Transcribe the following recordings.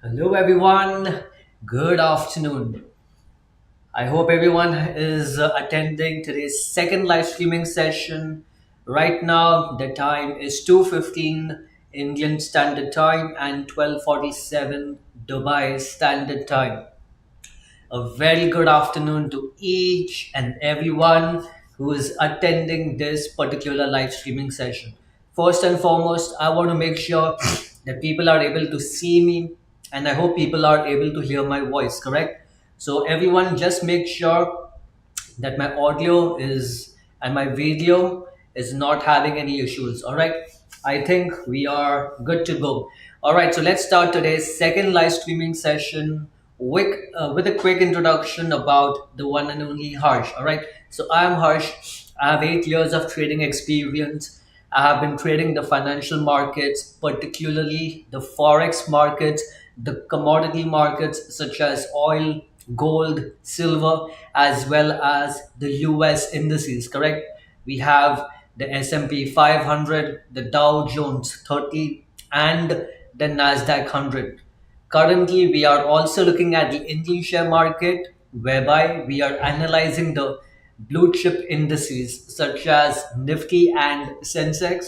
Hello, everyone. Good afternoon. I hope everyone is attending today's second live streaming session. Right now, the time is 2:15 Indian Standard Time and 12:47 Dubai Standard Time. A very good afternoon to each and everyone who is attending this particular live streaming session. First and foremost, I want to make sure that people are able to see me and I hope people are able to hear my voice, correct? So, everyone, just make sure that my audio is and my video is not having any issues. All right, I think we are good to go. All right, so let's start today's second live streaming session with a quick introduction about the one and only Harsh. All right, so I am Harsh. I have 8 years of trading experience. I have been trading the financial markets, particularly the forex markets, the commodity markets such as oil, gold, silver, as well as the US indices, correct? We have the S&P 500, the Dow Jones 30, and the Nasdaq 100. Currently, we are also looking at the Indian share market, whereby we are analyzing the blue chip indices such as Nifty and Sensex,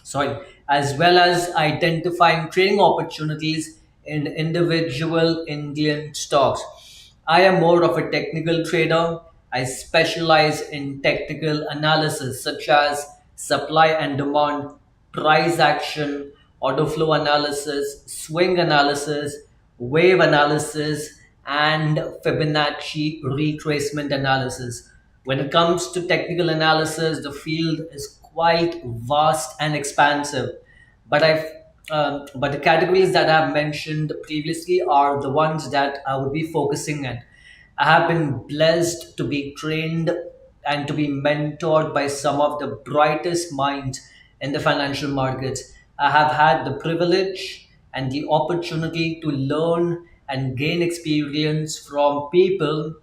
sorry, as well as identifying trading opportunities in individual Indian stocks. I am more of a technical trader. I specialize in technical analysis such as supply and demand, price action, order flow analysis, swing analysis, wave analysis, and Fibonacci retracement analysis. When it comes to technical analysis, the field is quite vast and expansive. But the categories that I've mentioned previously are the ones that I would be focusing at. I have been blessed to be trained and to be mentored by some of the brightest minds in the financial markets. I have had the privilege and the opportunity to learn and gain experience from people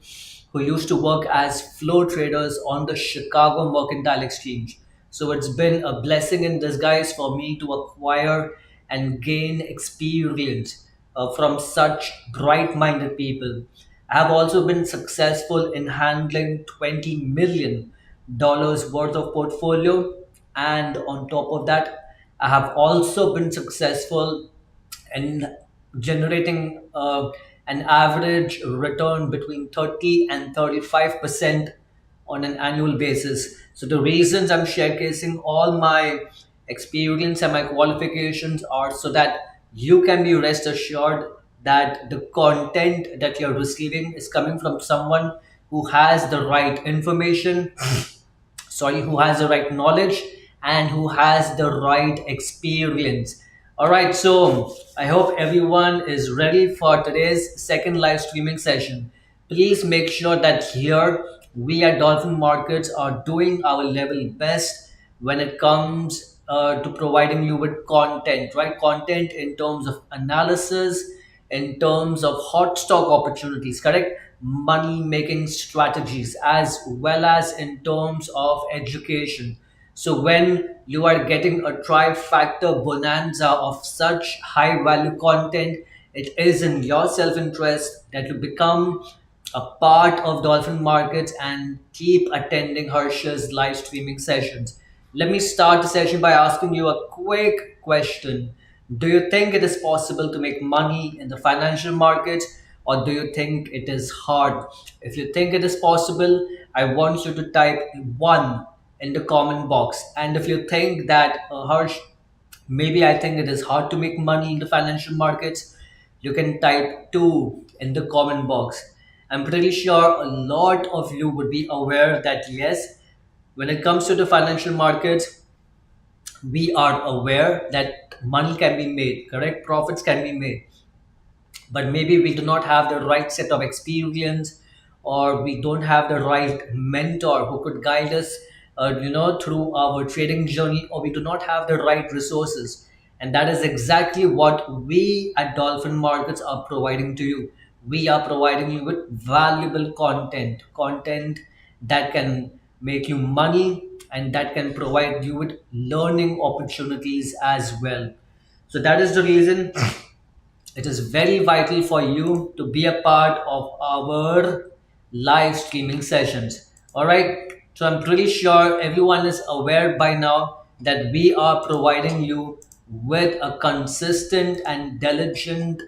who used to work as flow traders on the Chicago Mercantile Exchange. So it's been a blessing in disguise for me to acquire and gain experience from such bright minded people. I have also been successful in handling $20 million worth of portfolio. And on top of that, I have also been successful and generating an average return between 30 and 35% on an annual basis. So the reasons I'm showcasing all my experience and my qualifications are so that you can be rest assured that the content that you're receiving is coming from someone who has the right information, sorry, who has the right knowledge and who has the right experience. All right, so I hope everyone is ready for today's second live streaming session. Please make sure that here we at Dolphin Markets are doing our level best when it comes to providing you with content, right? Content in terms of analysis, in terms of hot stock opportunities, correct? Money making strategies, as well as in terms of education. So, when you are getting a trifactor bonanza of such high value content, it is in your self interest that you become a part of Dolphin Markets and keep attending Harsh's live streaming sessions. Let me start the session by asking you a quick question. Do you think it is possible to make money in the financial markets, or do you think it is hard? If you think it is possible, I want you to type one in the comment box. And if you think that, Harsh, maybe I think it is hard to make money in the financial markets, you can type 2 in the comment box. I'm pretty sure a lot of you would be aware that yes, when it comes to the financial markets, we are aware that money can be made, correct? Profits can be made, but maybe we do not have the right set of experience, or we don't have the right mentor who could guide us through our trading journey, or we do not have the right resources. And that is exactly what we at Dolphin Markets are providing to you. We are providing you with valuable content that can make you money and that can provide you with learning opportunities as well. So that is the reason it is very vital for you to be a part of our live streaming sessions. All right. So I'm pretty sure everyone is aware by now that we are providing you with a consistent and diligent,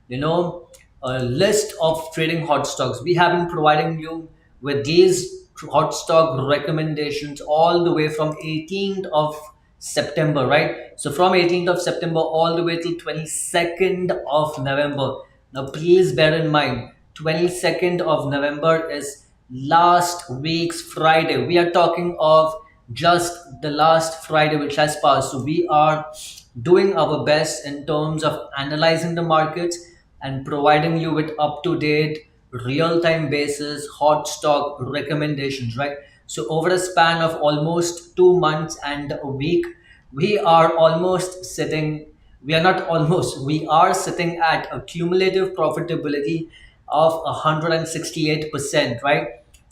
you know, a list of trading hot stocks. We have been providing you with these hot stock recommendations all the way from 18th of September, right? So from 18th of September all the way till 22nd of November. Now, please bear in mind, 22nd of November is last week's Friday. We are talking of just the last Friday which has passed. So we are doing our best in terms of analyzing the markets and providing you with up to date, real time basis, hot stock recommendations, right? So, over a span of almost 2 months and a week, we are almost sitting, we are not almost, we are sitting at a cumulative profitability of 168%, right?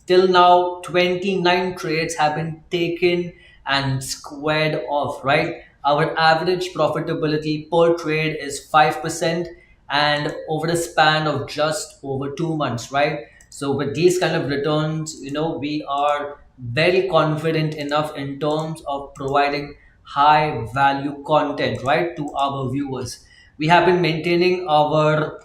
Till now, 29 trades have been taken and squared off, right? Our average profitability per trade is 5% and over a span of just over 2 months, right? So with these kind of returns, we are very confident enough in terms of providing high value content, right, to our viewers. We have been maintaining our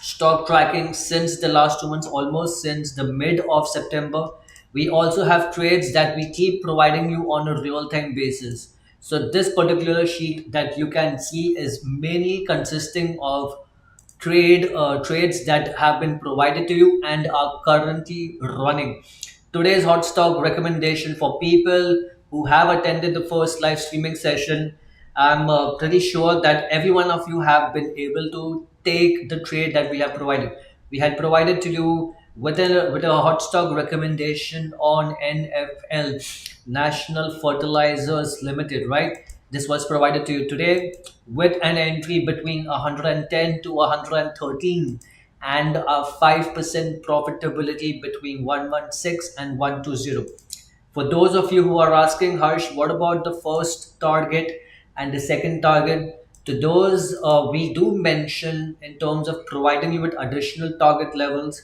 stock tracking since the last 2 months, almost since the mid of September. We also have trades that we keep providing you on a real time basis. So, this particular sheet that you can see is mainly consisting of trades that have been provided to you and are currently running. Today's hot stock recommendation for people who have attended the first live streaming session. I'm pretty sure that every one of you have been able to take the trade that we have provided. We had provided to you with a hot stock recommendation on NFL, National Fertilizers Limited, right? This was provided to you today with an entry between 110 to 113 and a 5% profitability between 116 and 120. For those of you who are asking, Harsh, what about the first target and the second target? To those, we do mention in terms of providing you with additional target levels,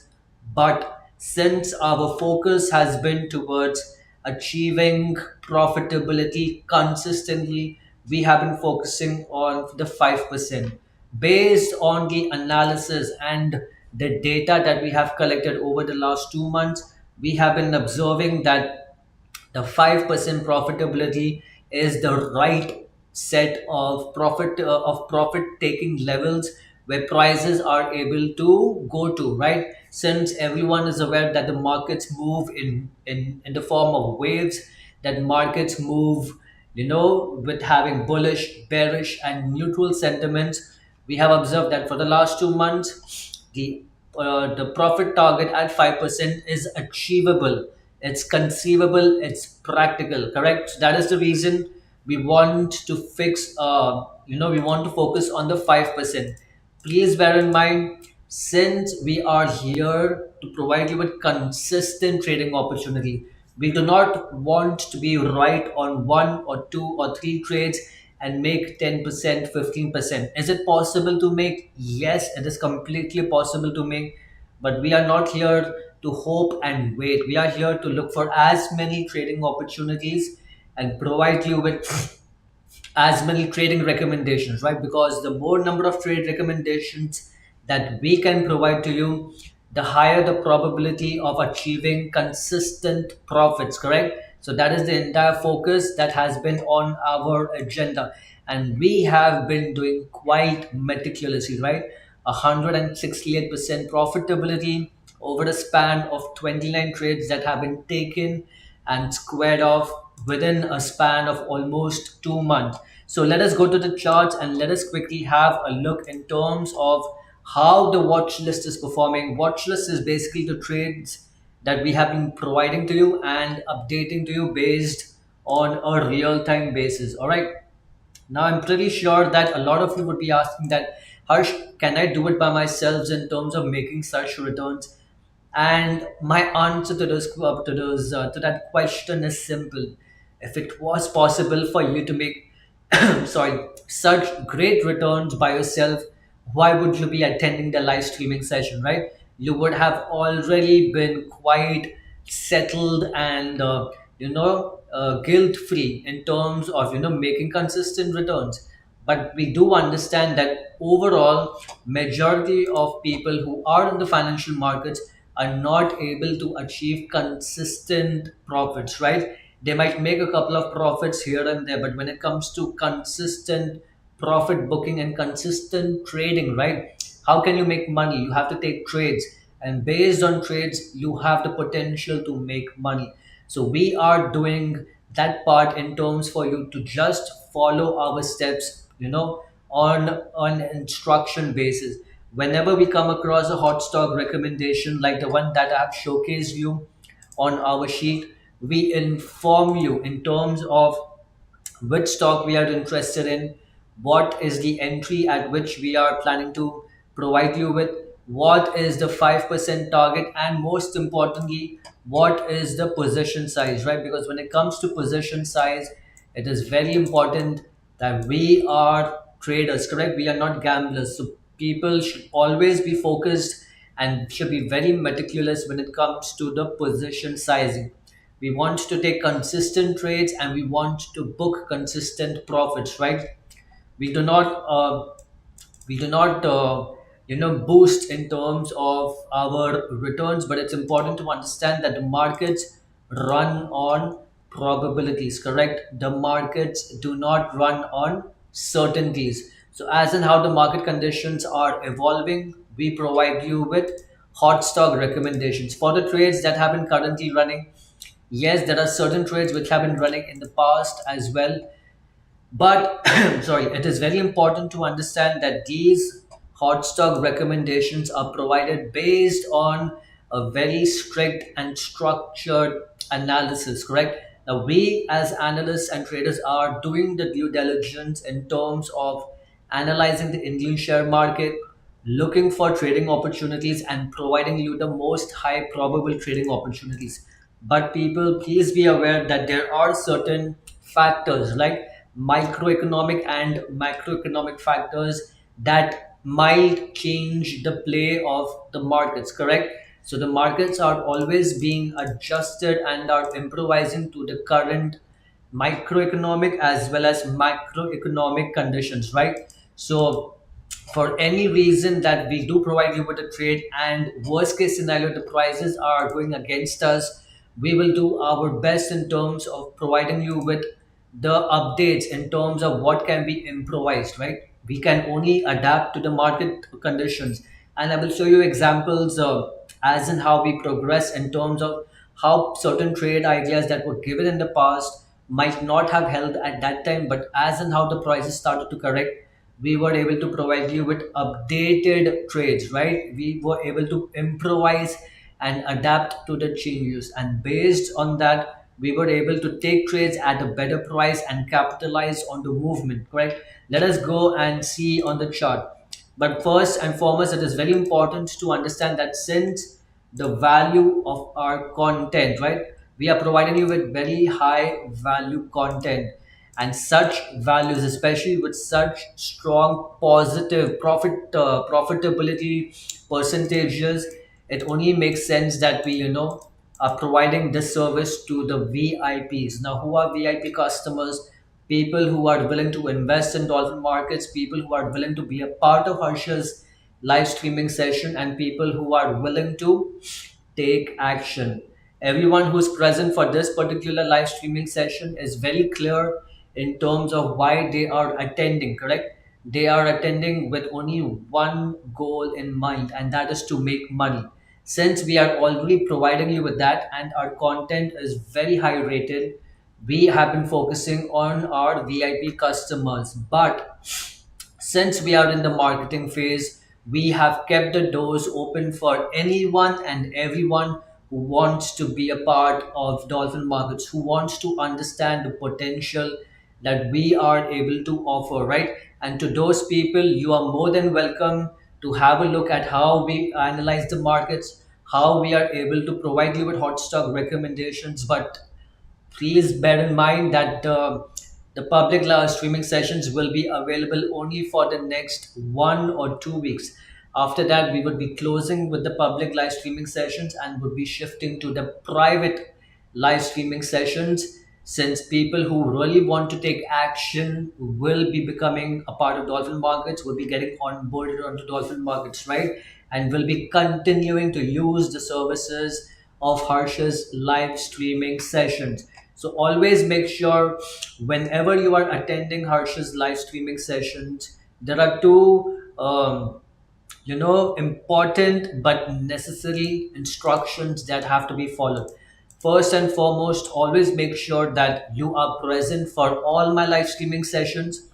but since our focus has been towards achieving profitability consistently, we have been focusing on the 5%. Based on the analysis and the data that we have collected over the last 2 months, we have been observing that the 5% profitability is the right set of profit taking levels where prices are able to go to, right? Since everyone is aware that the markets move in the form of waves, that markets move, with having bullish, bearish, and neutral sentiments. We have observed that for the last 2 months, the profit target at 5% is achievable, it's conceivable, it's practical, correct? So that is the reason we want to we want to focus on the 5%. Please bear in mind, since we are here to provide you with consistent trading opportunity, we do not want to be right on one or two or three trades and make 10%, 15%. Is it possible to make? Yes, it is completely possible to make, but we are not here to hope and wait. We are here to look for as many trading opportunities and provide you with as many trading recommendations, right? Because the more number of trade recommendations that we can provide to you, the higher the probability of achieving consistent profits, correct? So that is the entire focus that has been on our agenda. And we have been doing quite meticulously, right? 168% profitability over a span of 29 trades that have been taken and squared off within a span of almost 2 months. So let us go to the charts and let us quickly have a look in terms of how the watch list is performing. Watch list is basically the trades that we have been providing to you and updating to you based on a real time basis. All right. Now, I'm pretty sure that a lot of you would be asking that, Harsh, can I do it by myself in terms of making such returns? And my answer to to that question is simple. If it was possible for you to make sorry, such great returns by yourself, why would you be attending the live streaming session, right? You would have already been quite settled and guilt free in terms of making consistent returns. But we do understand that overall majority of people who are in the financial markets are not able to achieve consistent profits, right? They might make a couple of profits here and there, but when it comes to consistent profit booking and consistent trading, right? How can you make money? You have to take trades, and based on trades, you have the potential to make money. So we are doing that part in terms for you to just follow our steps, on instruction basis. Whenever we come across a hot stock recommendation like the one that I have showcased you on our sheet, we inform you in terms of which stock we are interested in, what is the entry at which we are planning to provide you with, what is the 5% target, and most importantly, what is the position size, right? Because when it comes to position size, it is very important that we are traders, correct? We are not gamblers. So people should always be focused and should be very meticulous when it comes to the position sizing. We want to take consistent trades and we want to book consistent profits, right? We do not boost in terms of our returns, but it's important to understand that the markets run on probabilities, correct? The markets do not run on certainties. So as in how the market conditions are evolving, we provide you with hot stock recommendations for the trades that have been currently running. Yes, there are certain trades which have been running in the past as well, but sorry, it is very important to understand that these hot stock recommendations are provided based on a very strict and structured analysis, correct? Now, we as analysts and traders are doing the due diligence in terms of analyzing the Indian share market, looking for trading opportunities, and providing you the most high probable trading opportunities. But people, please be aware that there are certain factors like microeconomic and macroeconomic factors that might change the play of the markets, correct? So the markets are always being adjusted and are improvising to the current microeconomic as well as macroeconomic conditions, right? So for any reason that we do provide you with a trade and worst case scenario the prices are going against us, we will do our best in terms of providing you with the updates in terms of what can be improvised, right? We can only adapt to the market conditions, and I will show you examples of as in how we progress in terms of how certain trade ideas that were given in the past might not have held at that time, but as and how the prices started to correct, we were able to provide you with updated trades, right? We were able to improvise and adapt to the changes, and based on that, we were able to take trades at a better price and capitalize on the movement, correct? Let us go and see on the chart. But first and foremost, it is very important to understand that since the value of our content, right? We are providing you with very high value content, and such values, especially with such strong positive profitability percentages, it only makes sense that we are providing this service to the VIPs. Now, who are VIP customers? People who are willing to invest in dolphin markets, people who are willing to be a part of Harsha's live streaming session, and people who are willing to take action. Everyone who's present for this particular live streaming session is very clear in terms of why they are attending, correct? They are attending with only one goal in mind, and that is to make money. Since we are already providing you with that and our content is very high rated, we have been focusing on our VIP customers. But since we are in the marketing phase, we have kept the doors open for anyone and everyone who wants to be a part of Dolphin Markets, who wants to understand the potential that we are able to offer, right? And to those people, you are more than welcome to have a look at how we analyze the markets, how we are able to provide you with hot stock recommendations. But please bear in mind that the The public live streaming sessions will be available only for the next 1 or 2 weeks. After that, we would be closing with the public live streaming sessions and would be shifting to the private live streaming sessions, since people who really want to take action will be becoming a part of dolphin markets, will be getting onboarded onto dolphin markets, right? And will be continuing to use the services of Harsh's live streaming sessions. So always make sure whenever you are attending Harsh's live streaming sessions, there are two important but necessary instructions that have to be followed. First and foremost, always make sure that you are present for all my live streaming sessions,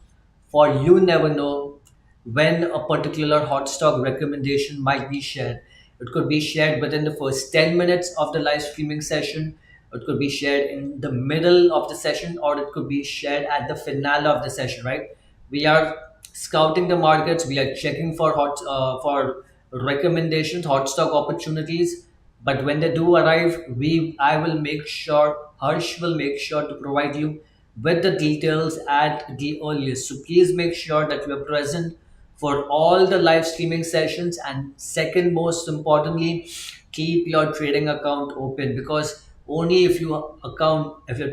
for you never know when a particular hot stock recommendation might be shared. It could be shared within the first 10 minutes of the live streaming session, it could be shared in the middle of the session, or it could be shared at the finale of the session, right? We are scouting the markets, we are checking for for recommendations, hot stock opportunities. But when they do arrive, I will make sure, Harsh will make sure to provide you with the details at the earliest. So please make sure that you are present for all the live streaming sessions. And second, most importantly, keep your trading account open, because only if your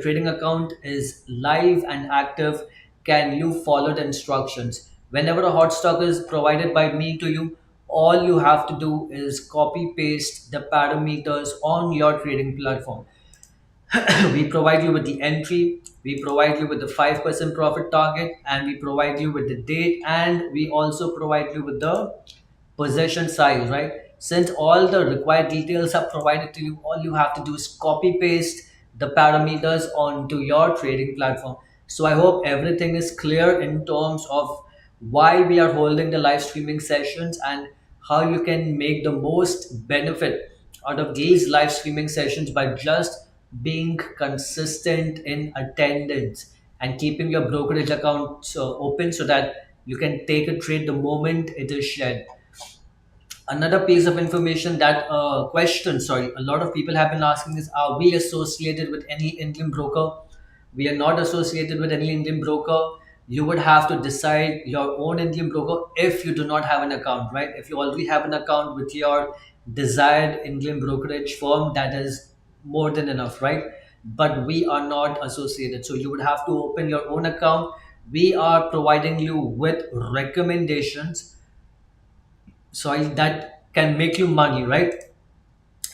trading account is live and active can you follow the instructions. Whenever a hot stock is provided by me to you, all you have to do is copy paste the parameters on your trading platform. We provide you with the entry, we provide you with the 5% profit target, and we provide you with the date, and we also provide you with the possession size, right? Since all the required details are provided to you, all you have to do is copy paste the parameters onto your trading platform. So I hope everything is clear in terms of why we are holding the live streaming sessions and how you can make the most benefit out of these live streaming sessions by just being consistent in attendance and keeping your brokerage account open so that you can take a trade the moment it is shared. Another piece of information that question, sorry, a lot of people have been asking is, are we associated with any Indian broker? We are not associated with any Indian broker. You would have to decide your own Indian broker if you do not have an account, right? If you already have an account with your desired Indian brokerage firm, that is more than enough, right? But we are not associated, so you would have to open your own account. We are providing you with recommendations, sorry, that can make you money, right?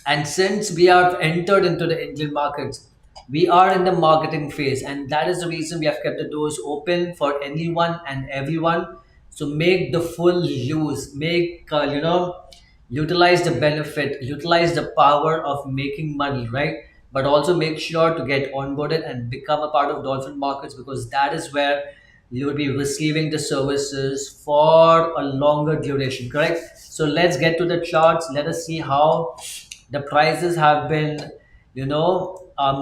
And since we have entered into the Indian markets, we are in the marketing phase, and that is the reason we have kept the doors open for anyone and everyone. So make the full use, utilize the benefit, utilize the power of making money, right? But also make sure to get onboarded and become a part of Dolphin Markets, because that is where you will be receiving the services for a longer duration, correct? So let's get to the charts. Let us see how the prices have been,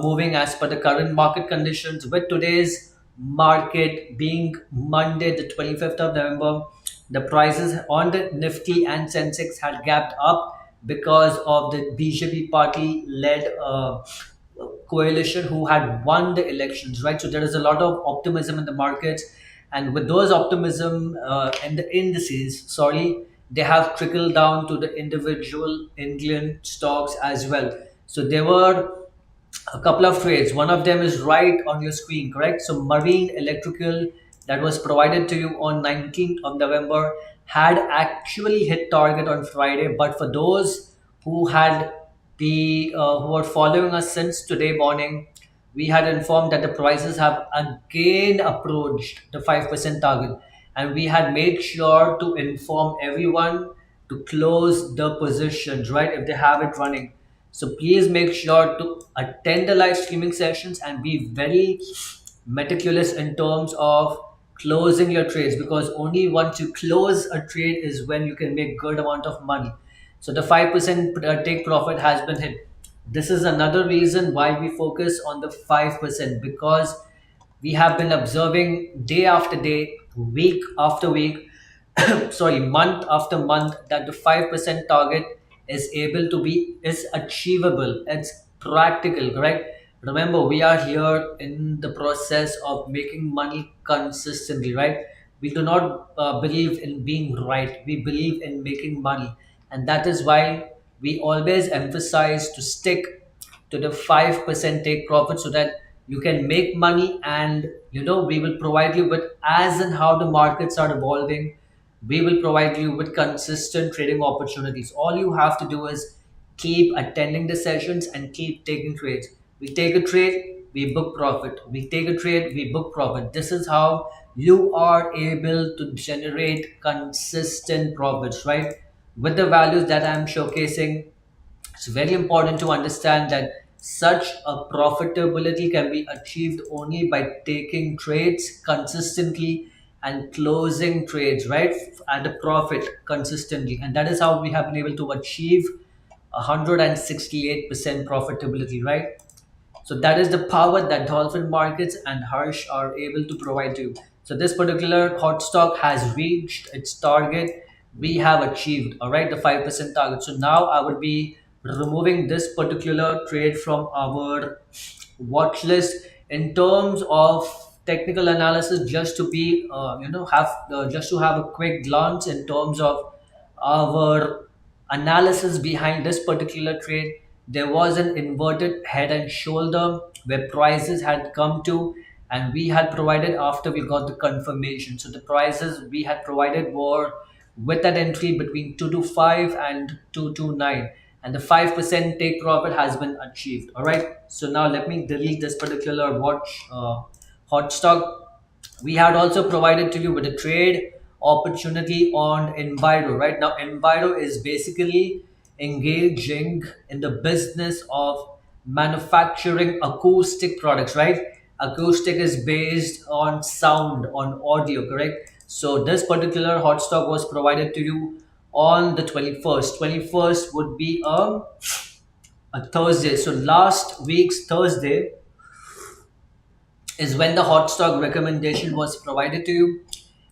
moving as per the current market conditions. With today's market being Monday, the 25th of November, the prices on the Nifty and Sensex had gapped up because of the BJP party led coalition who had won the elections, right? So there is a lot of optimism in the markets, and with those optimism and the indices, sorry, they have trickled down to the individual Indian stocks as well. So there were a couple of trades. One of them is right on your screen, correct? So marine electrical that was provided to you on 19th of November had actually hit target on Friday, but for those who had who are following us since today morning, we had informed that the prices have again approached the 5% target, and we had made sure to inform everyone to close the positions, right, if they have it running. So please make sure to attend the live streaming sessions and be very meticulous in terms of closing your trades, because only once you close a trade is when you can make good amount of money. So the 5% take profit has been hit. This is another reason why we focus on the 5%, because we have been observing day after day, week after week, sorry, month after month, that the 5% target is able to be is achievable, it's practical, correct? Remember, we are here in the process of making money consistently, right? We do not believe in being right. We believe in making money. And that is why we always emphasize to stick to the 5% take profit so that you can make money, and we will provide you with, as and how the markets are evolving, we will provide you with consistent trading opportunities. All you have to do is keep attending the sessions and keep taking trades. We take a trade, we book profit. We take a trade, we book profit. This is how you are able to generate consistent profits, right? With the values that I'm showcasing, it's very important to understand that such a profitability can be achieved only by taking trades consistently and closing trades, right, at a profit consistently. And that is how we have been able to achieve 168% profitability, right? So that is the power that Dolphin Markets and Harsh are able to provide to you. So this particular hot stock has reached its target. We have achieved, all right, the 5% target. So now I would be removing this particular trade from our watch list. In terms of technical analysis, just to be, have just to have a quick glance in terms of our analysis behind this particular trade. There was an inverted head and shoulder where prices had come to, and we had provided after we got the confirmation. So the prices we had provided were with an entry between 225 and 229, and the 5% take profit has been achieved. All right, so now let me delete this particular watch hot stock. We had also provided to you with a trade opportunity on Enviro. Right now, Enviro is basically engaging in the business of manufacturing acoustic products, right? Acoustic is based on sound, on audio, correct? So this particular hot stock was provided to you on the 21st. 21st would be a Thursday. So last week's Thursday is when the hot stock recommendation was provided to you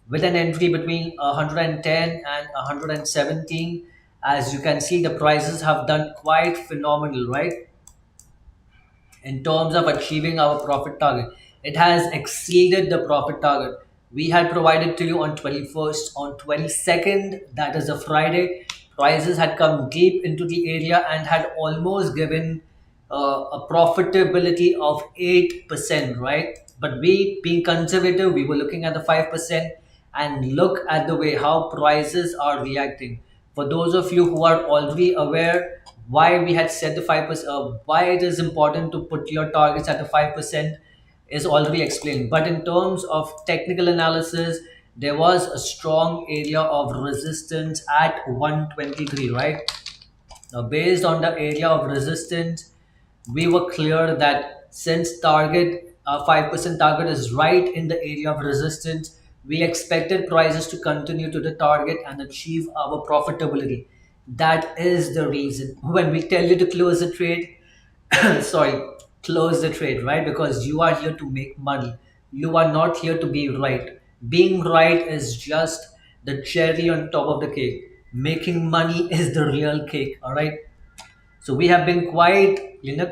with an entry between 110 and 117. As you can see, the prices have done quite phenomenal, right? In terms of achieving our profit target. It has exceeded the profit target. We had provided to you on 21st, on 22nd, that is a Friday. Prices had come deep into the area and had almost given a profitability of 8%, right? But we, being conservative, we were looking at the 5%, and look at the way how prices are reacting. For those of you who are already aware why we had set the 5%, why it is important to put your targets at the 5% is already explained. But in terms of technical analysis, there was a strong area of resistance at 123, right? Now, based on the area of resistance, we were clear that since target 5% target is right in the area of resistance, we expected prices to continue to the target and achieve our profitability. That is the reason when we tell you to close the trade, sorry, close the trade, right? Because you are here to make money. You are not here to be right. Being right is just the cherry on top of the cake. Making money is the real cake, all right? So we have been quite,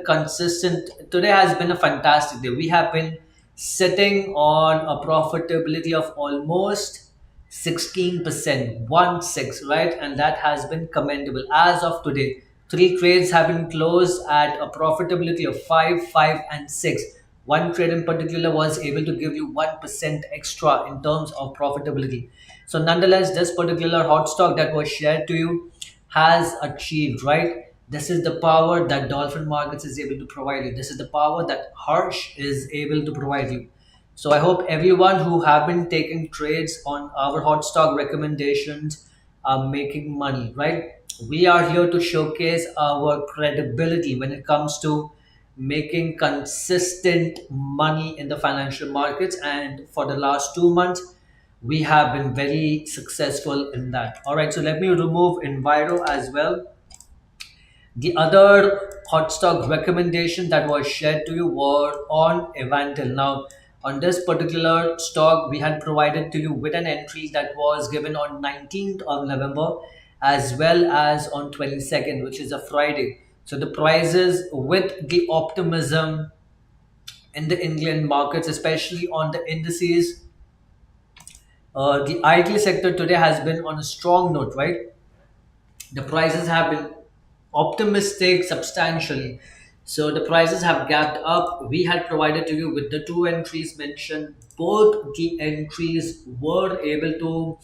consistent. Today has been a fantastic day. We have been sitting on a profitability of almost 16%, 1 6, right? And that has been commendable. As of today, three trades have been closed at a profitability of 5, 5, and 6. One trade in particular was able to give you 1% extra in terms of profitability. So, nonetheless, this particular hot stock that was shared to you has achieved, right? This is the power that Dolphin Markets is able to provide you. This is the power that Harsh is able to provide you. So I hope everyone who have been taking trades on our hot stock recommendations are making money, right? We are here to showcase our credibility when it comes to making consistent money in the financial markets. And for the last 2 months, we have been very successful in that. All right, so let me remove Enviro as well. The other hot stock recommendation that was shared to you were on Evantil. Now, on this particular stock, we had provided to you with an entry that was given on 19th of November as well as on 22nd, which is a Friday. So the prices with the optimism. in the England markets, especially on the indices. The IT sector today has been on a strong note, right? The prices have been optimistic substantially. So the prices have gapped up. We had provided to you with the two entries mentioned. Both the entries were able to,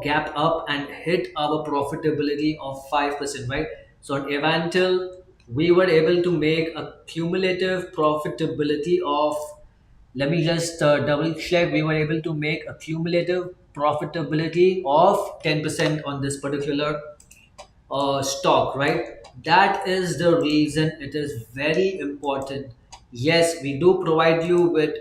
gap up and hit our profitability of 5%, right? So on Evantil, we were able to make a cumulative profitability of, let me just double check. We were able to make a cumulative profitability of 10% on this particular stock, right? That is the reason it is very important. Yes, we do provide you with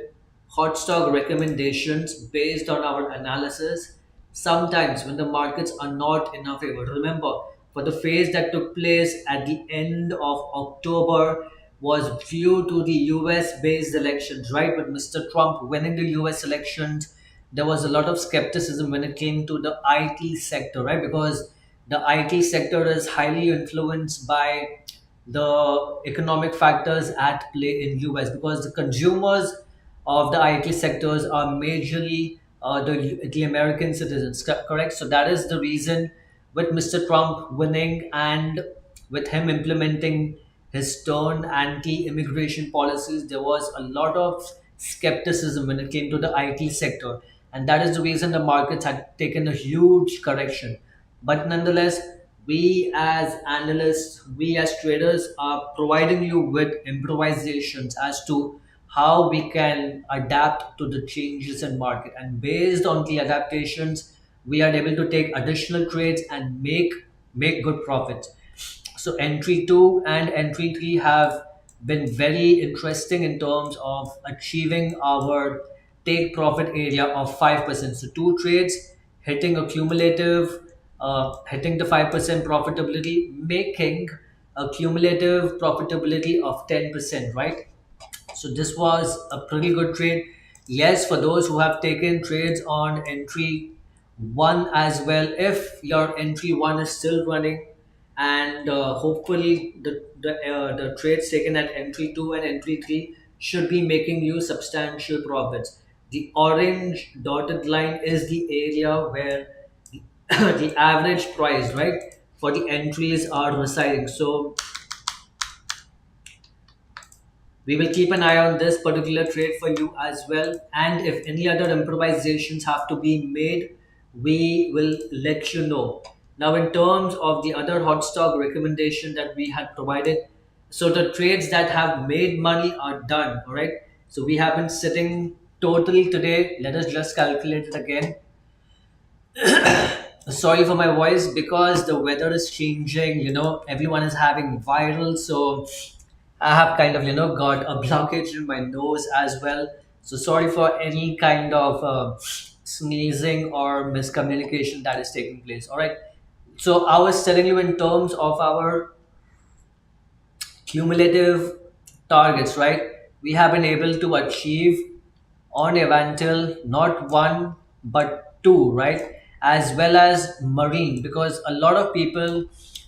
hot stock recommendations based on our analysis. Sometimes when the markets are not in our favor, remember, for the phase that took place at the end of October was due to the US based elections, right? With Mr. Trump winning the US elections, there was a lot of skepticism when it came to the IT sector, right? Because the IT sector is highly influenced by the economic factors at play in US, because the consumers of the IT sectors are majorly the American citizens, correct? So that is the reason, with Mr. Trump winning and with him implementing his stern anti-immigration policies, there was a lot of skepticism when it came to the IT sector, and that is the reason the markets had taken a huge correction. But nonetheless, we as analysts, we as traders are providing you with improvisations as to how we can adapt to the changes in market. And based on the adaptations, we are able to take additional trades and make good profits. So entry 2 and entry 3 have been very interesting in terms of achieving our take profit area of 5%. So two trades hitting a cumulative, hitting the 5% profitability, making a cumulative profitability of 10%, right? So this was a pretty good trade. Yes, for those who have taken trades on entry one as well, if your entry one is still running, and hopefully the trades taken at entry two and entry three should be making you substantial profits. The orange dotted line is the area where the average price, right, for the entries are residing. So we will keep an eye on this particular trade for you as well. And if any other improvisations have to be made, we will let you know. Now, in terms of the other hot stock recommendation that we had provided, so the trades that have made money are done. All right. So we have been sitting totally today. Let us just calculate it again. Sorry for my voice, because the weather is changing. Everyone is having viral, so I have kind of got a blockage in my nose as well. So sorry for any kind of sneezing or miscommunication that is taking place. All right. So I was telling you in terms of our cumulative targets, right? We have been able to achieve on Evantil not one but two, right? As well as Marine, because a lot of people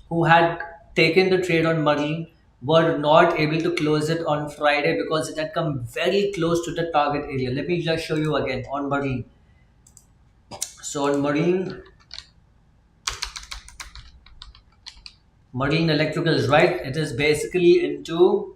who had taken the trade on Marine were not able to close it on Friday because it had come very close to the target area. Let me just show you again on Marine. So on Marine Electricals, right? It is basically into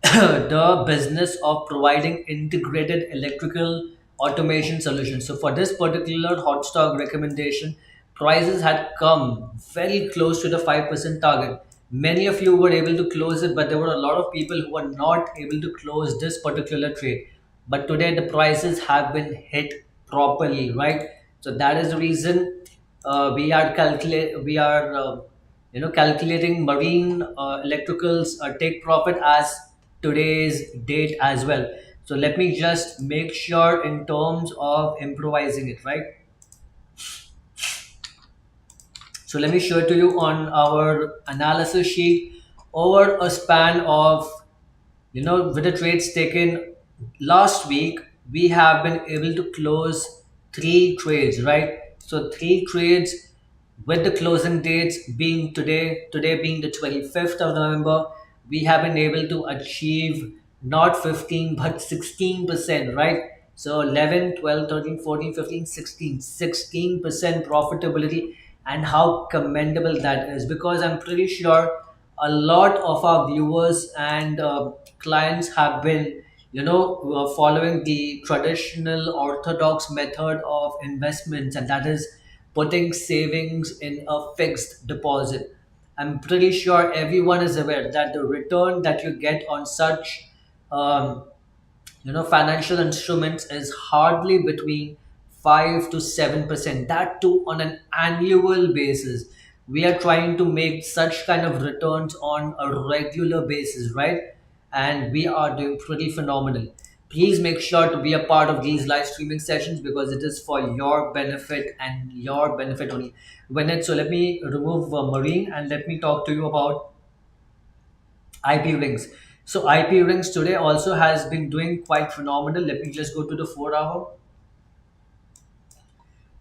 the business of providing integrated electrical automation solutions. So for this particular hot stock recommendation, prices had come very close to the 5% target. Many of you were able to close it, but there were a lot of people who were not able to close this particular trade. But today the prices have been hit properly, right? So that is the reason we are calculating Marine Electricals take profit as today's date as well. So let me just make sure in terms of improvising it, right? So let me show it to you on our analysis sheet. Over a span of, with the trades taken last week, we have been able to close three trades, right? So three trades with the closing dates being today being the 25th of November, we have been able to achieve not 15 but 16%, right? So 11, 12, 13, 14, 15, 16, 16% profitability. And how commendable that is, because I'm pretty sure a lot of our viewers and clients have been, following the traditional orthodox method of investments, and that is putting savings in a fixed deposit. I'm pretty sure everyone is aware that the return that you get on such um, financial instruments is hardly between 5 to 7%, that too on an annual basis. We are trying to make such kind of returns on a regular basis, right? And we are doing pretty phenomenal. Please make sure to be a part of these live streaming sessions, because it is for your benefit and your benefit only. So let me remove Marine and let me talk to you about IP rings. So IP rings today also has been doing quite phenomenal. Let me just go to the 4 hour.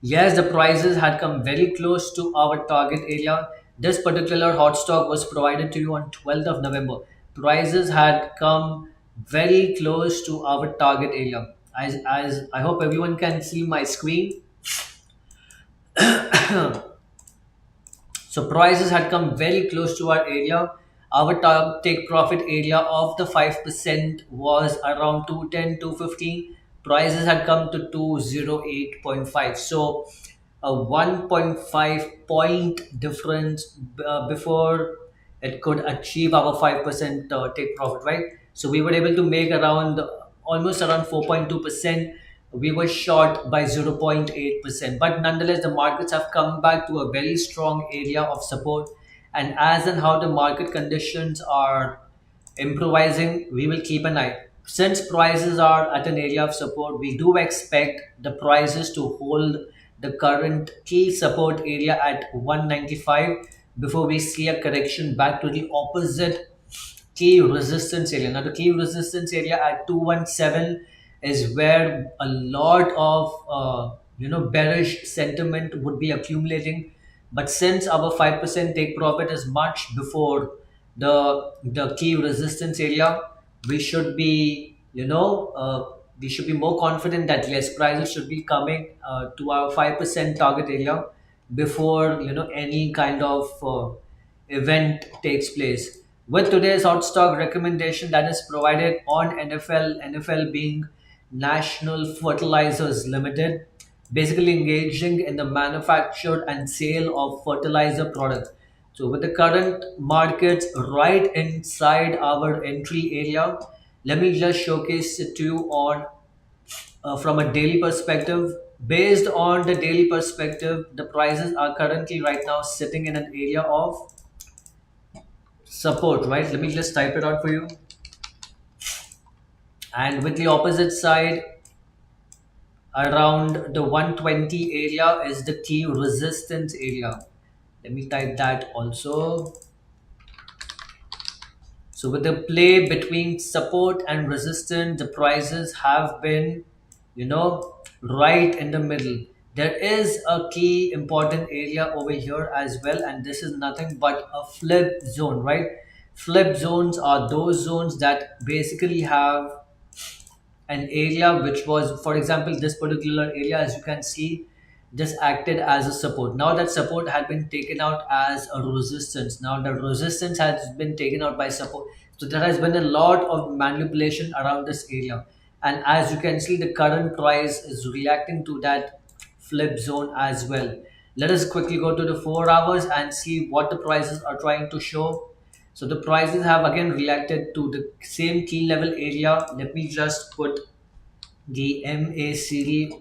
Yes, the prices had come very close to our target area. This particular hot stock was provided to you on 12th of November. Prices had come very close to our target area. As I hope everyone can see my screen. So prices had come very close to our area. Our take profit area of the 5% was around 210, 215. Prices had come to 208.5. So a 1.5 point difference before it could achieve our 5% take profit, right? So we were able to make around almost around 4.2%. We were short by 0.8%, but nonetheless the markets have come back to a very strong area of support. And as and how the market conditions are improvising, we will keep an eye. Since prices are at an area of support, we do expect the prices to hold the current key support area at 195 before we see a correction back to the opposite key resistance area. Now, the key resistance area at 217 is where a lot of bearish sentiment would be accumulating. But since our 5% take profit is much before the key resistance area, we should be we should be more confident that yes, prices should be coming to our 5% target area before any kind of event takes place. With today's hot stock recommendation that is provided on NFL being National Fertilizers Limited, basically engaging in the manufacture and sale of fertilizer products. So with the current markets right inside our entry area, let me just showcase it to you on from a daily perspective. Based on the daily perspective, the prices are currently right now sitting in an area of support, right? Let me just type it out for you. And with the opposite side, around the 120 area is the key resistance area. Let me type that also. So with the play between support and resistance, the prices have been, right in the middle. There is a key important area over here as well, and this is nothing but a flip zone, right? Flip zones are those zones that basically have an area which was, for example, this particular area, as you can see, this acted as a support. Now that support had been taken out as a resistance. Now the resistance has been taken out by support. So there has been a lot of manipulation around this area. And as you can see, the current price is reacting to that flip zone as well. Let us quickly go to the 4 hours and see what the prices are trying to show. So the prices have again reacted to the same key level area. Let me just put the MA series.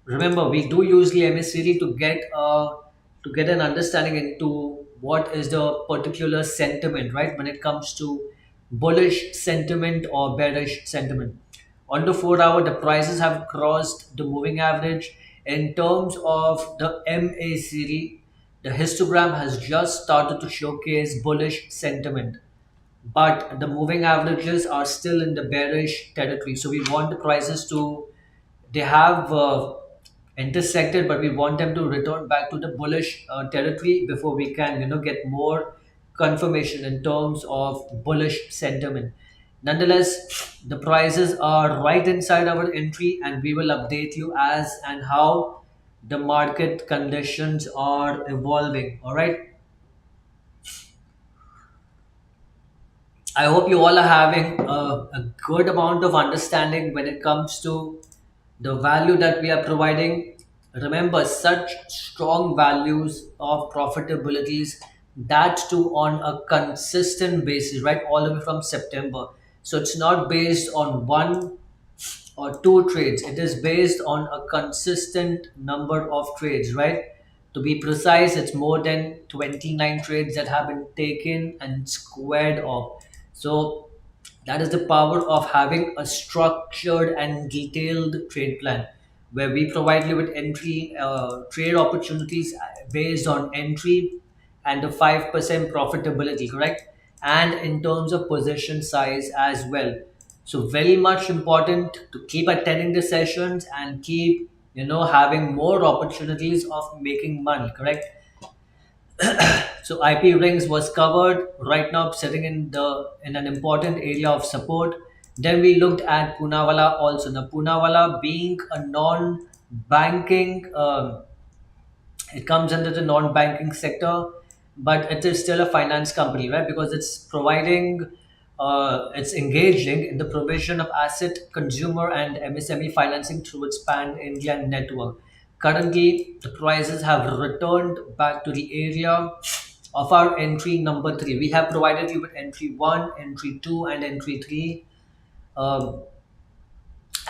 Remember, we do use the MA series to get an understanding into what is the particular sentiment, right? When it comes to bullish sentiment or bearish sentiment. On the 4 hour, the prices have crossed the moving average. In terms of the MA series, the histogram has just started to showcase bullish sentiment, but the moving averages are still in the bearish territory. So we want the prices to, they have intersected, but we want them to return back to the bullish territory before we can get more confirmation in terms of bullish sentiment. Nonetheless, the prices are right inside our entry, and we will update you as and how the market conditions are evolving. All right. I hope you all are having a good amount of understanding when it comes to the value that we are providing. Remember, such strong values of profitabilities, that too on a consistent basis, right? All the way from September. So it's not based on one or two trades. It is based on a consistent number of trades, right? To be precise, it's more than 29 trades that have been taken and squared off. So that is the power of having a structured and detailed trade plan, where we provide you with entry trade opportunities based on entry and the 5% profitability, correct? And in terms of position size as well. So very much important to keep attending the sessions and keep, having more opportunities of making money, correct? So IP rings was covered. Right now, sitting in an important area of support. Then we looked at Poonawalla also. Now Poonawalla being a non-banking, it comes under the non-banking sector, but it is still a finance company, right? Because it's engaging in the provision of asset, consumer, and MSME financing through its pan-India network. Currently, the prices have returned back to the area of our entry number three. We have provided you with entry one, entry two, and entry three. Um,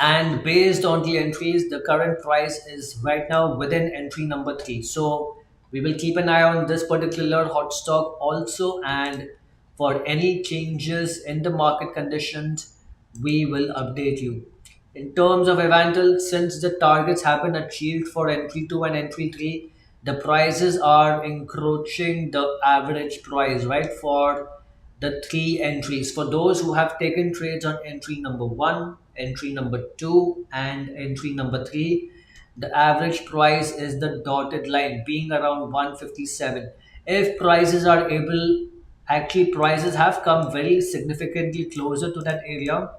and based on the entries, the current price is right now within entry number three. So we will keep an eye on this particular hot stock also, and for any changes in the market conditions, we will update you. In terms of Evantel, since the targets have been achieved for entry 2 and entry 3, the prices are encroaching the average price, right, for the three entries. For those who have taken trades on entry number 1, entry number 2, and entry number 3, the average price is the dotted line being around 157. If prices are able, actually, prices have come very significantly closer to that area.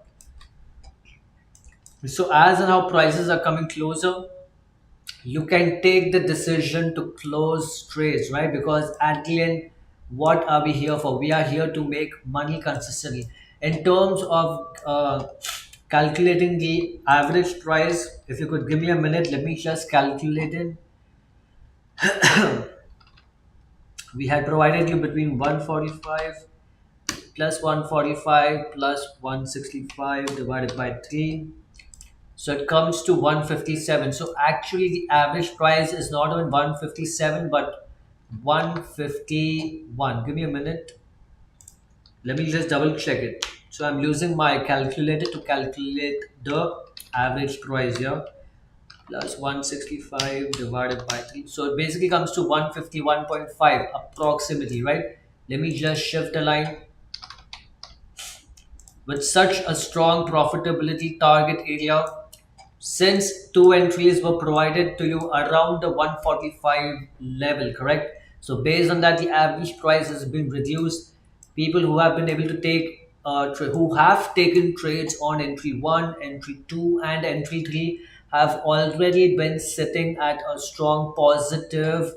So as and how prices are coming closer, you can take the decision to close trades, right? Because at the end, what are we here for? We are here to make money consistently. In terms of calculating the average price, if you could give me a minute, let me just calculate it. We had provided you between 145 plus 145 plus 165 divided by 3. So it comes to 157. So actually, the average price is not even 157, but 151. Give me a minute. Let me just double check it. So I'm using my calculator to calculate the average price here. Plus 165 divided by 3. So it basically comes to 151.5 approximately, right? Let me just shift the line. With such a strong profitability target area, since two entries were provided to you around the 145 level, correct? So based on that, the average price has been reduced. People who have been able to take who have taken trades on entry 1, entry 2, and entry 3 have already been sitting at a strong positive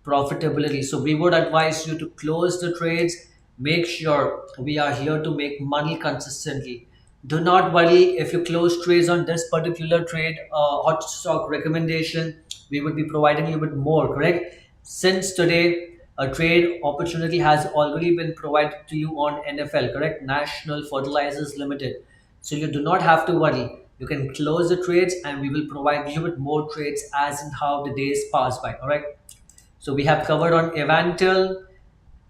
profitability. So we would advise you to close the trades. Make sure we are here to make money consistently. Do not worry if you close trades on this particular trade hot stock recommendation. We would be providing you with more, correct? Since today, a trade opportunity has already been provided to you on NFL, correct? National Fertilizers Limited. So you do not have to worry. You can close the trades and we will provide you with more trades as and how the days pass by, all right? So we have covered on Evantel.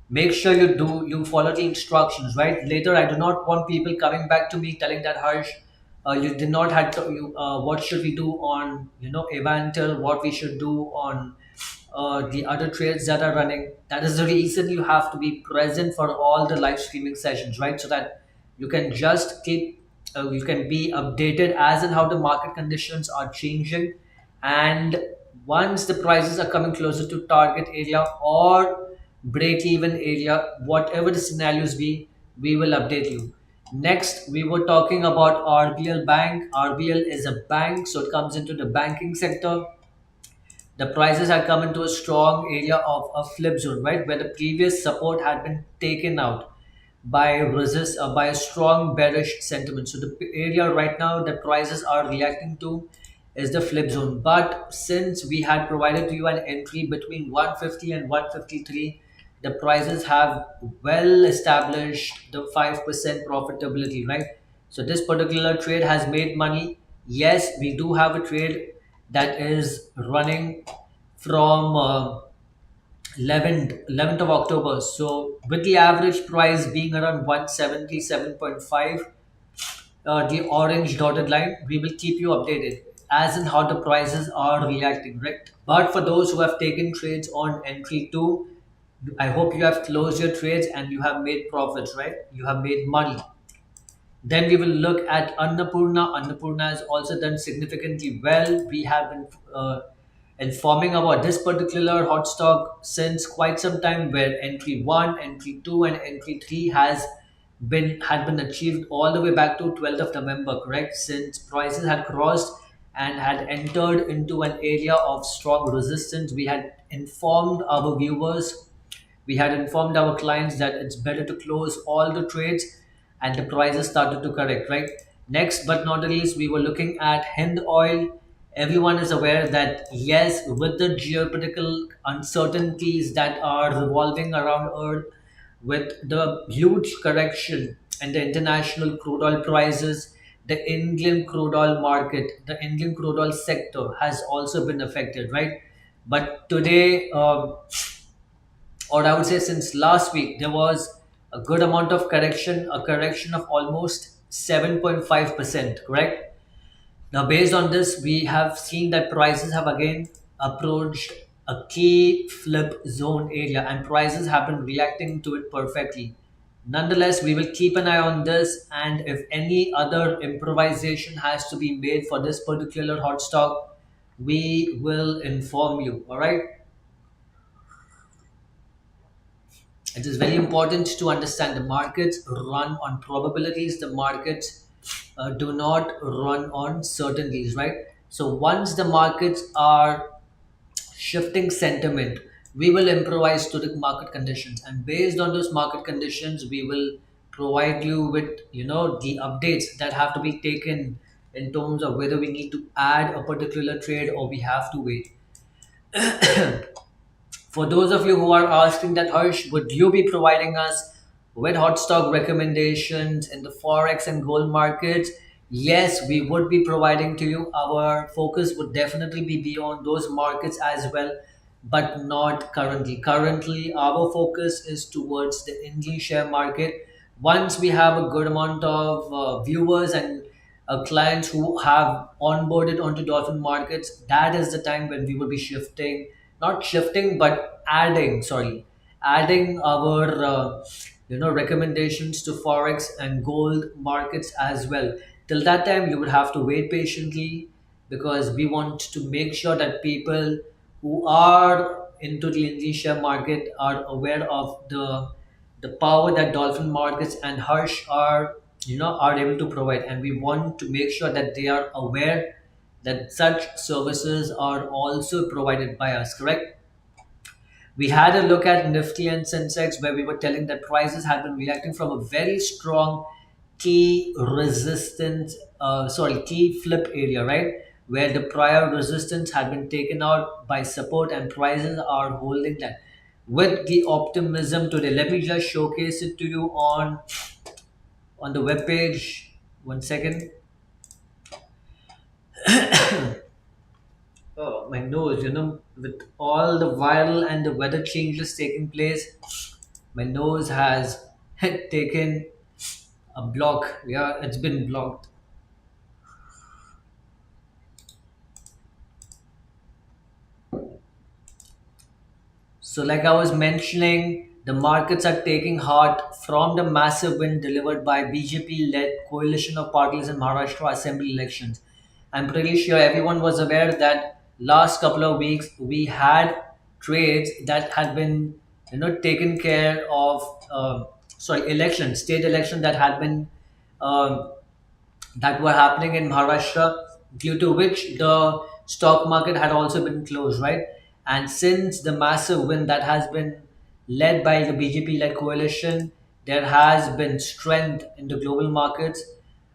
Make sure you follow the instructions, right? Later, I do not want people coming back to me telling that, Harsh, you did not had to, you what should we do on, Evantel, what we should do on the other trades that are running. That is the reason you have to be present for all the live streaming sessions, right? So that you can just keep you can be updated as and how the market conditions are changing. And once the prices are coming closer to target area or break even area, whatever the scenarios be, we will update you. Next, we were talking about RBL Bank. RBL is a bank, so it comes into the banking sector. The prices had come into a strong area of a flip zone, right, where the previous support had been taken out by a strong bearish sentiment. So the area right now that prices are reacting to is the flip zone. But since we had provided to you an entry between 150 and 153, the prices have well established the 5% profitability, right? So this particular trade has made money. Yes, we do have a trade that is running from 11th of October. So with the average price being around 177.5, the orange dotted line, we will keep you updated as in how the prices are reacting, right? But for those who have taken trades on entry 2, I hope you have closed your trades and you have made profits, right? You have made money. Then we will look at Annapurna. Annapurna has also done significantly well. We have been informing about this particular hot stock since quite some time, where entry 1, entry 2, and entry 3 had been achieved all the way back to 12th of November, correct? Since prices had crossed and had entered into an area of strong resistance, we had informed our viewers, we had informed our clients that it's better to close all the trades, and the prices started to correct, right? Next but not the least, we were looking at Hind oil. Everyone is aware that yes, with the geopolitical uncertainties that are revolving around Earth, with the huge correction in the international crude oil prices, the Indian crude oil market, the Indian crude oil sector has also been affected, right? But today, or I would say since last week, there was a good amount of correction, a correction of almost 7.5%, correct? Now, based on this, we have seen that prices have again approached a key flip zone area and prices have been reacting to it perfectly. Nonetheless, we will keep an eye on this, and if any other improvisation has to be made for this particular hot stock, we will inform you. All right. It is very important to understand the markets run on probabilities. The markets do not run on certainties, right? So once the markets are shifting sentiment, we will improvise to the market conditions, and based on those market conditions, we will provide you with the updates that have to be taken in terms of whether we need to add a particular trade or we have to wait. For those of you who are asking that, Harsh, would you be providing us with hot stock recommendations in the forex and gold markets? Yes, we would be providing to you. Our focus would definitely be beyond those markets as well, but not currently. Currently, our focus is towards the Indian share market. Once we have a good amount of viewers and clients who have onboarded onto dolphin markets, that is the time when we will be shifting, not shifting, but adding our recommendations to forex and gold markets as well. Till that time, you would have to wait patiently, because we want to make sure that people who are into the Indian share market are aware of the power that dolphin markets and Harsh are able to provide, and we want to make sure that they are aware that such services are also provided by us, correct? We had a look at Nifty and Sensex, where we were telling that prices had been reacting from a very strong key resistance, key flip area, right? Where the prior resistance had been taken out by support and prices are holding that. With the optimism today, let me just showcase it to you on the web page. One second. Oh, my nose, with all the viral and the weather changes taking place, my nose has taken a block. Yeah, it's been blocked. So, like I was mentioning, the markets are taking heart from the massive win delivered by BJP-led coalition of parties in Maharashtra Assembly elections. I'm pretty sure everyone was aware that last couple of weeks we had trades that had been, taken care of. State election that had been um, that were happening in Maharashtra, due to which the stock market had also been closed, right? And since the massive win that has been led by the BJP led coalition, there has been strength in the global markets.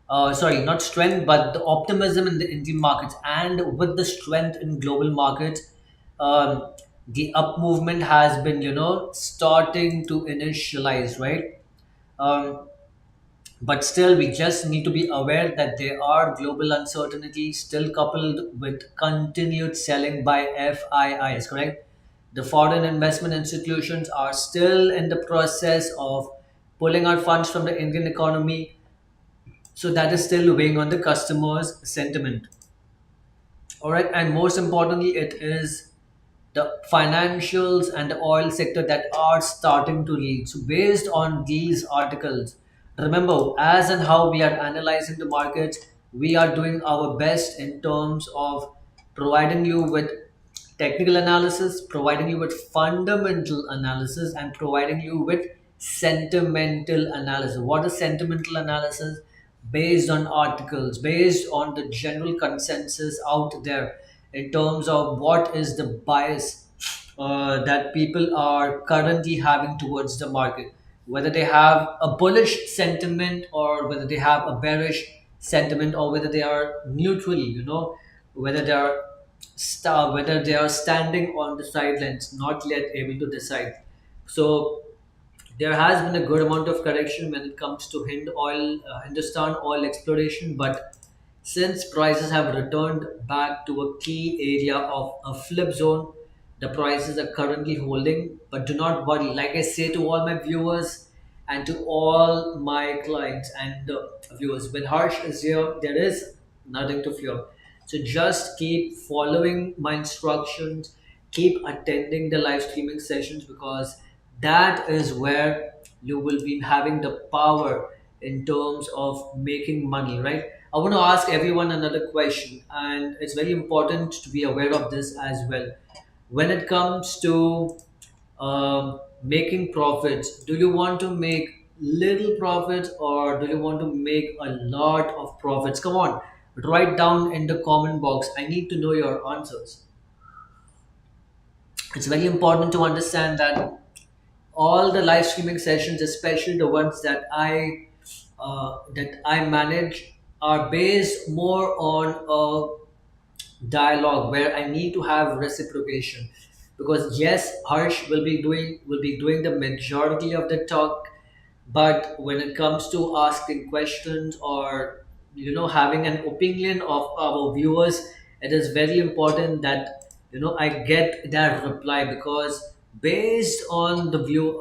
Sorry, not strength, but the optimism in the Indian markets. And with the strength in global markets, the up movement has been, starting to initialize, right? Um, but still, we just need to be aware that there are global uncertainties still coupled with continued selling by FIIs, correct? The foreign investment institutions are still in the process of pulling out funds from the Indian economy. So that is still weighing on the customer's sentiment. All right. And most importantly, it is the financials and the oil sector that are starting to lead. So, based on these articles, remember, as and how we are analyzing the markets, we are doing our best in terms of providing you with technical analysis, providing you with fundamental analysis, and providing you with sentimental analysis. What is sentimental analysis? Based on articles, based on the general consensus out there in terms of what is the bias that people are currently having towards the market, whether they have a bullish sentiment or whether they have a bearish sentiment or whether they are neutral, whether they are whether they are standing on the sidelines, not yet able to decide. So there has been a good amount of correction when it comes to Hindustan oil exploration, but since prices have returned back to a key area of a flip zone, the prices are currently holding. But do not worry. Like I say to all my viewers and to all my clients and viewers, when Harsh is here, there is nothing to fear. So just keep following my instructions, keep attending the live streaming sessions because that is where you will be having the power in terms of making money, right? I want to ask everyone another question, and it's very important to be aware of this as well. When it comes to making profits, do you want to make little profits or do you want to make a lot of profits? Come on, write down in the comment box. I need to know your answers. It's very important to understand that all the live streaming sessions, especially the ones that I manage, are based more on a dialogue where I need to have reciprocation. Because yes, Harsh will be doing the majority of the talk, but when it comes to asking questions or having an opinion of our viewers, it is very important that I get that reply because based on the view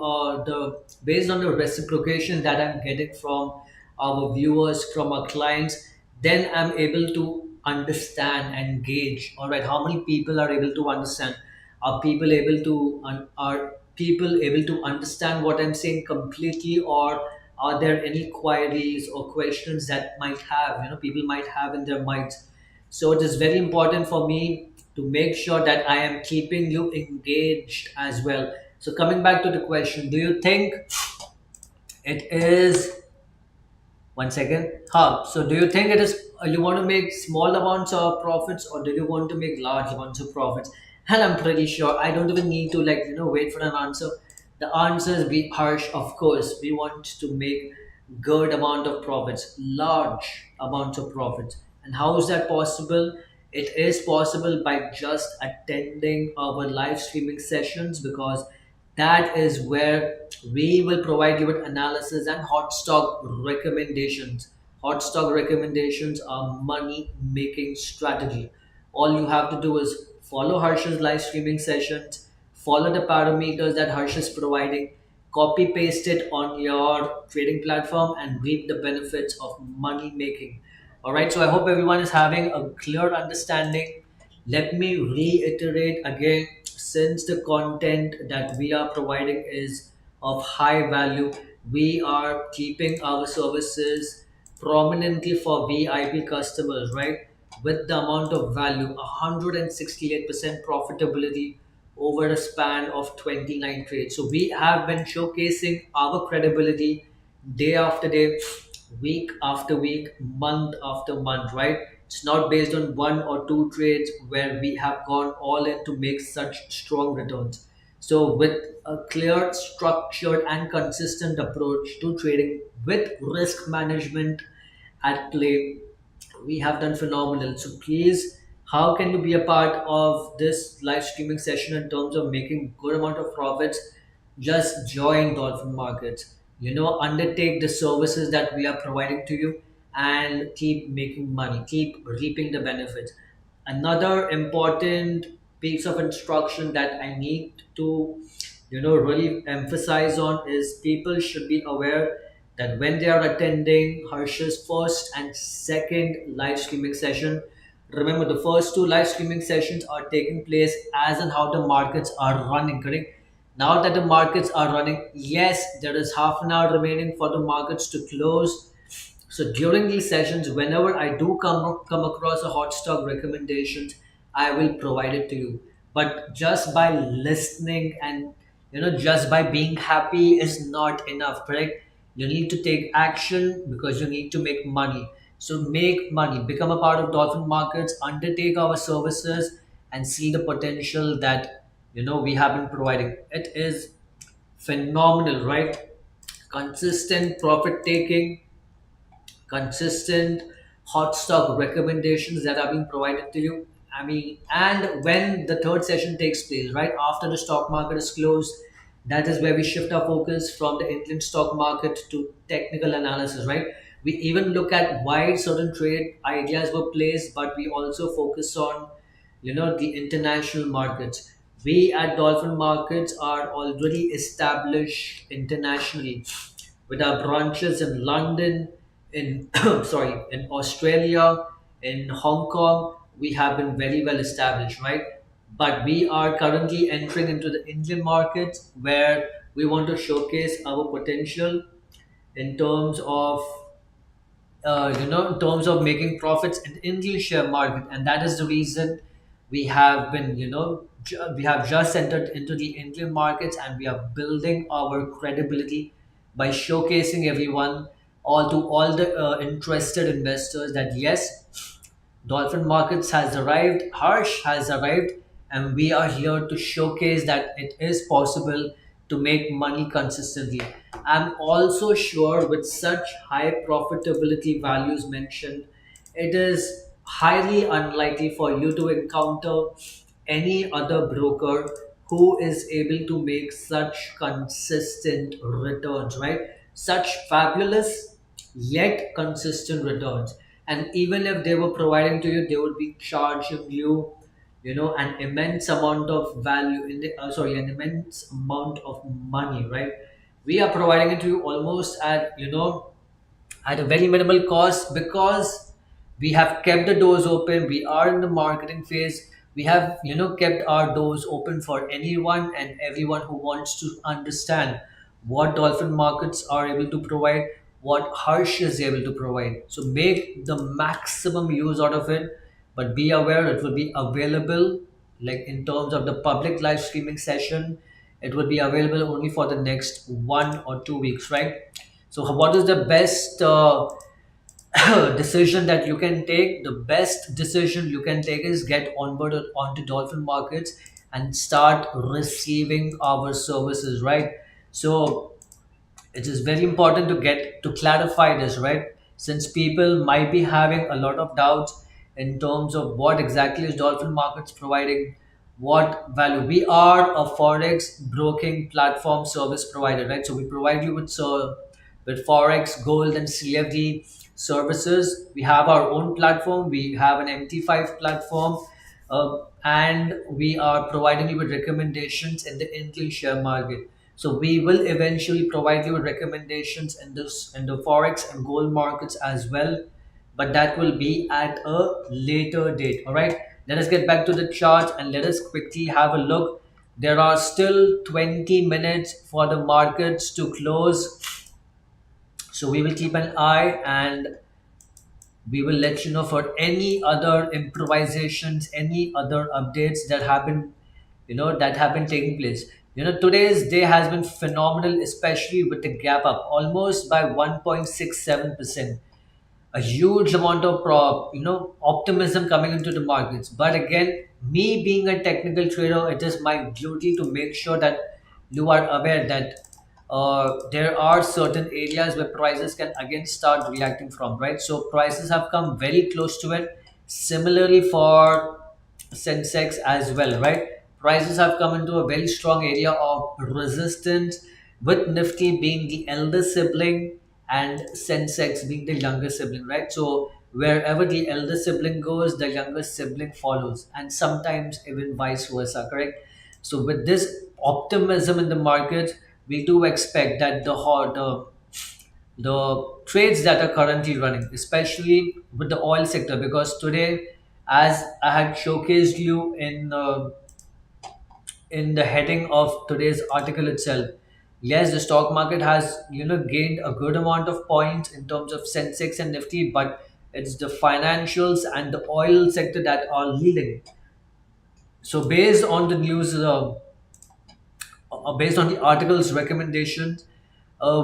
the based on the reciprocation that I'm getting from our viewers, from our clients, then I'm able to understand and gauge, all right, how many people are able to understand. Are people able to understand what I'm saying completely, or are there any queries or questions that might have people might have in their minds? So it is very important for me to make sure that I am keeping you engaged as well. So coming back to the question, do you think it is one second. So do you think it is you want to make small amounts of profits or do you want to make large amounts of profits? And I'm pretty sure I don't even need to wait for an answer. The answer is be harsh. Of course, we want to make good amount of profits, large amounts of profits. And how is that possible? It is possible by just attending our live streaming sessions because that is where we will provide you with analysis and hot stock recommendations. Hot stock recommendations are money making strategy. All you have to do is follow Harsh's live streaming sessions, follow the parameters that Harsh is providing, copy paste it on your trading platform, and reap the benefits of money making. All right, so I hope everyone is having a clear understanding. Let me reiterate again, since the content that we are providing is of high value, we are keeping our services prominently for VIP customers, right? With the amount of value, 168% profitability over a span of 29 trades. So we have been showcasing our credibility day after day. week after week, month after month, right? It's not based on one or two trades where we have gone all in to make such strong returns. So, with a clear, structured, and consistent approach to trading with risk management at play, we have done phenomenal. So please, how can you be a part of this live streaming session in terms of making good amount of profits? Just join Dolphin Markets. Undertake the services that we are providing to you and keep making money, keep reaping the benefits. Another important piece of instruction that I need to really emphasize on is people should be aware that when they are attending Harsh's first and second live streaming session, remember the first two live streaming sessions are taking place as and how the markets are running, correct? Now that the markets are running, yes, there is half an hour remaining for the markets to close. So during these sessions, whenever I do come across a hot stock recommendations, I will provide it to you. But just by listening and just by being happy is not enough, correct? You need to take action because you need to make money. So make money, become a part of Dolphin Markets, undertake our services, and see the potential that we have been providing. It is phenomenal, right? Consistent profit taking, consistent hot stock recommendations that are being provided to you. I mean, and when the third session takes place, right after the stock market is closed, that is where we shift our focus from the Indian stock market to technical analysis, right? We even look at why certain trade ideas were placed, but we also focus on the international markets. We at Dolphin Markets are already established internationally with our branches in London, in sorry, in Australia, in Hong Kong. We have been very well established, right? But we are currently entering into the Indian markets where we want to showcase our potential in terms of in terms of making profits in Indian share market, and that is the reason we have been, we have just entered into the Indian markets, and we are building our credibility by showcasing everyone, all the interested investors that yes, Dolphin Markets has arrived, Harsh has arrived, and we are here to showcase that it is possible to make money consistently. I'm also sure with such high profitability values mentioned, it is highly unlikely for you to encounter any other broker who is able to make such consistent returns, right? Such fabulous yet consistent returns. And even if they were providing to you, they would be charging you, an immense amount of value in the an immense amount of money, right? We are providing it to you almost at a very minimal cost because we have kept the doors open. We are in the marketing phase. We have kept our doors open for anyone and everyone who wants to understand what Dolphin Markets are able to provide, what Harsh is able to provide. So make the maximum use out of it, but be aware it will be available, like in terms of the public live streaming session, it will be available only for the next 1 or 2 weeks, right? So, what is the best decision that you can take? The best decision you can take is get onboarded onto Dolphin Markets and start receiving our services, right? So, it is very important to get to clarify this, right? Since people might be having a lot of doubts in terms of what exactly is Dolphin Markets providing, what value. We are a forex broking platform service provider, right? So we provide you with forex, gold, and CFD services. We have our own platform. We have an MT5 platform, and we are providing you with recommendations in the Indian share market. So we will eventually provide you with recommendations in the forex and gold markets as well, but that will be at a later date. All right. Let us get back to the chart and let us quickly have a look. There are still 20 minutes for the markets to close, so we will keep an eye and we will let you know for any other improvisations, any other updates that have been taking place. Today's day has been phenomenal, especially with the gap up almost by 1.67%. A huge amount of optimism coming into the markets. But again, me being a technical trader, it is my duty to make sure that you are aware that there are certain areas where prices can again start reacting from, right? So prices have come very close to it. Similarly for Sensex as well, right? Prices have come into a very strong area of resistance, with Nifty being the elder sibling and Sensex being the younger sibling, right? So wherever the elder sibling goes, the younger sibling follows, and sometimes even vice versa, correct? So with this optimism in the market, we do expect that the trades that are currently running, especially with the oil sector, because today, as I had showcased you in the heading of today's article itself, yes, the stock market has gained a good amount of points in terms of Sensex and Nifty, but it's the financials and the oil sector that are leading. So based on the news, based on the article's recommendations,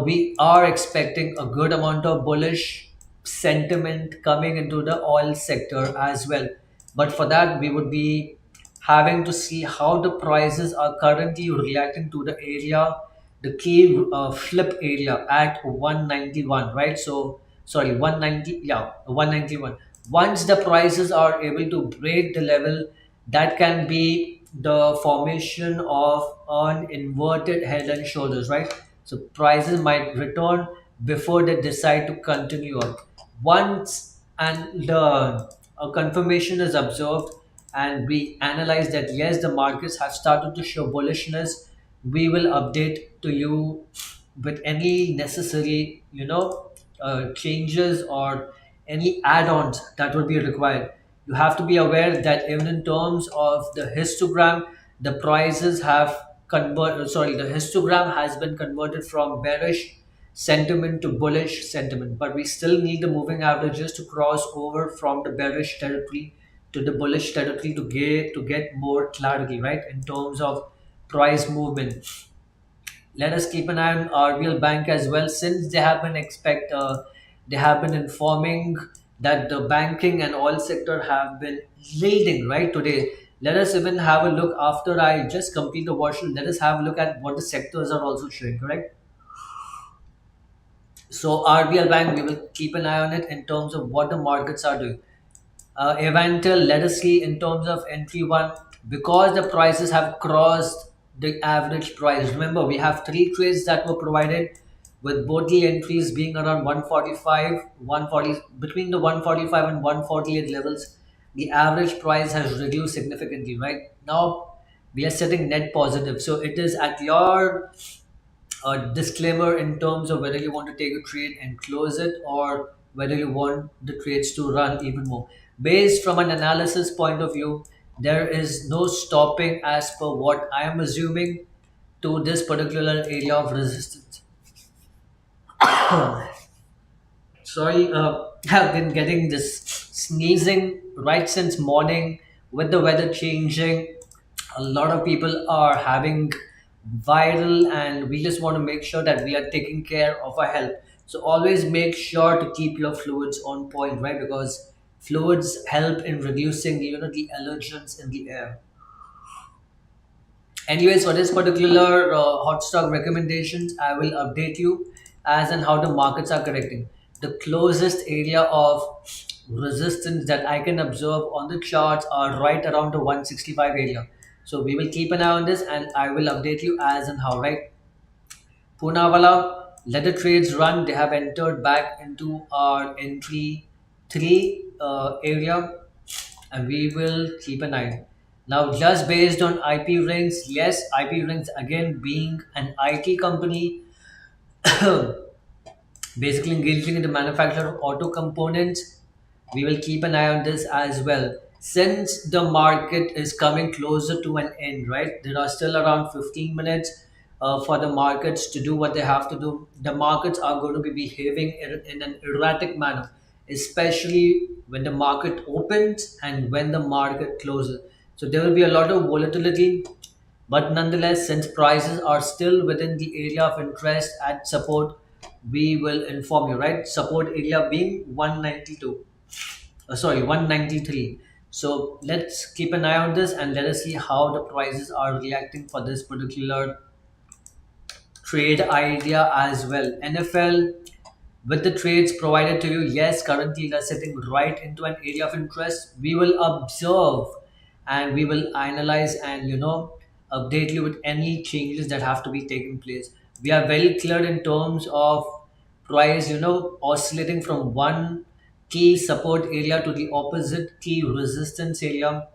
we are expecting a good amount of bullish sentiment coming into the oil sector as well. But for that, we would be having to see how the prices are currently reacting to the area, the key flip area at 191, right? So, sorry, 190, yeah, 191. Once the prices are able to break the level, that can be the formation of an inverted head and shoulders, right? So prices might return before they decide to continue up. Once and the a confirmation is observed and we analyze that yes, the markets have started to show bullishness, we will update to you with any necessary changes or any add-ons that would be required. You have to be aware that even in terms of the histogram, the prices have the histogram has been converted from bearish sentiment to bullish sentiment, but we still need the moving averages to cross over from the bearish territory to the bullish territory to get more clarity, right, in terms of price movement. Let us keep an eye on RBL Bank as well, since they have been informing that the banking and oil sector have been leading right today. Let us even have a look after I just complete the watch. Let us have a look at what the sectors are also showing. Correct. So RBL Bank, we will keep an eye on it in terms of what the markets are doing. Eventual, let us see in terms of entry one, because the prices have crossed the average price. Remember, we have three trades that were provided, with both the entries being around 145, 140, between the 145 and 148 levels. The average price has reduced significantly. Right now, we are setting net positive, so it is at your disclaimer in terms of whether you want to take a trade and close it, or whether you want the trades to run even more. Based from an analysis point of view, there is no stopping as per what I am assuming to this particular area of resistance. Sorry, I've been getting this sneezing right since morning. With the weather changing, a lot of people are having viral, and we just want to make sure that we are taking care of our health. So always make sure to keep your fluids on point, right? Because fluids help in reducing the allergens in the air. Anyways, for this particular hot stock recommendations, I will update you as and how the markets are correcting. The closest area of resistance that I can observe on the charts are right around the 165 area. So we will keep an eye on this, and I will update you as and how, right? Poonawalla, let the trades run. They have entered back into our entry three area, and we will keep an eye. Now, just based on IP rings, yes, IP rings again being an IT company, basically engaging in the manufacture of auto components. We will keep an eye on this as well. Since the market is coming closer to an end, right? There are still around 15 minutes for the markets to do what they have to do. The markets are going to be behaving in an erratic manner, especially when the market opens and when the market closes. So there will be a lot of volatility. But nonetheless, since prices are still within the area of interest at support, we will inform you, right? Support area being 192, sorry, 193. So let's keep an eye on this and let us see how the prices are reacting for this particular trade idea as well. NFL, with the trades provided to you, yes, currently they're sitting right into an area of interest. We will observe and we will analyze and update you with any changes that have to be taking place. We are very clear in terms of price, oscillating from one key support area to the opposite key resistance area.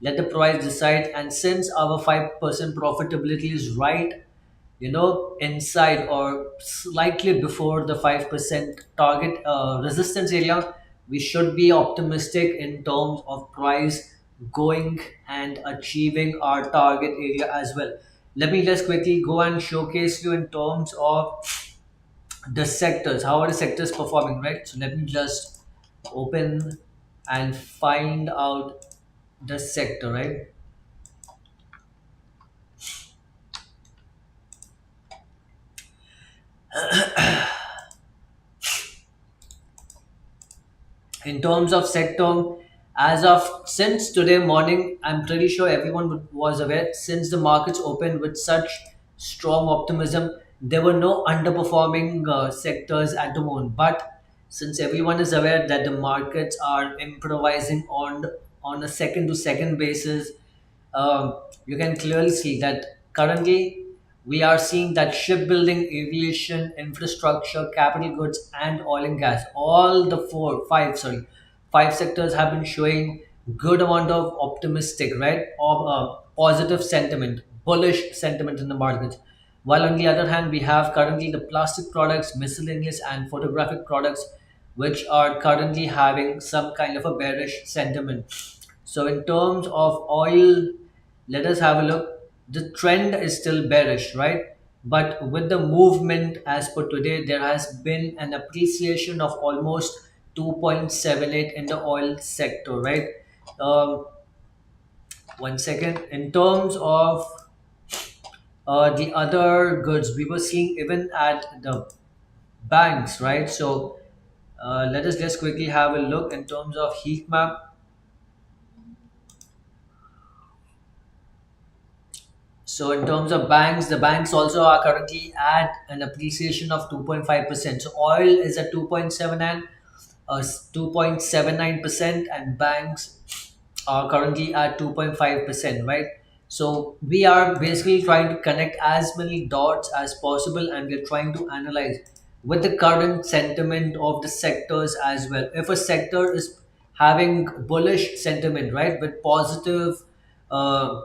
Let the price decide. And since our 5% profitability is right, inside or slightly before the 5% target resistance area, we should be optimistic in terms of price going and achieving our target area as well. Let me just quickly go and showcase you in terms of the sectors. How are the sectors performing, right? So let me just open and find out the sector, right? In terms of sector, as of since today morning, I'm pretty sure everyone was aware, since the markets opened with such strong optimism, there were no underperforming sectors at the moment. But since everyone is aware that the markets are improvising on a second to second basis, you can clearly see that currently we are seeing that shipbuilding, aviation, infrastructure, capital goods, and oil and gas, all the five sectors have been showing good amount of optimistic, right, or positive sentiment, bullish sentiment in the markets. While on the other hand, we have currently the plastic products, miscellaneous, and photographic products, which are currently having some kind of a bearish sentiment. So, in terms of oil, let us have a look. The trend is still bearish, right? But with the movement as per today, there has been an appreciation of almost 2.78 in the oil sector, right? Um, One second. In terms of the other goods, we were seeing even at the banks, right? So let us just quickly have a look in terms of heat map. So in terms of banks, the banks also are currently at an appreciation of 2.5%. So oil is at 2.79%, and banks are currently at 2.5%, right? So we are basically trying to connect as many dots as possible, and we're trying to analyze with the current sentiment of the sectors as well. If a sector is having bullish sentiment, right, with positive uh,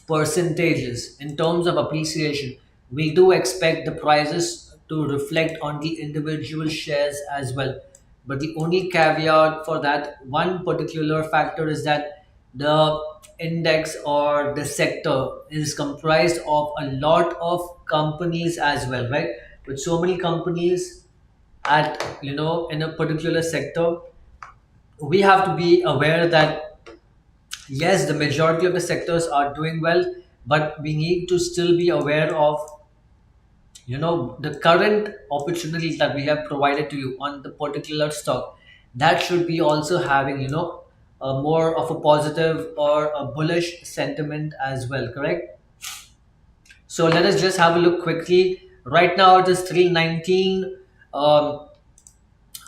percentages in terms of appreciation, we do expect the prices to reflect on the individual shares as well. But the only caveat for that one particular factor is that the index or the sector is comprised of a lot of companies as well, right? With so many companies at in a particular sector, we have to be aware that yes, the majority of the sectors are doing well, but we need to still be aware of the current opportunities that we have provided to you on the particular stock. That should be also having a more of a positive or a bullish sentiment as well, correct? So let us just have a look quickly. Right now it is 319. um,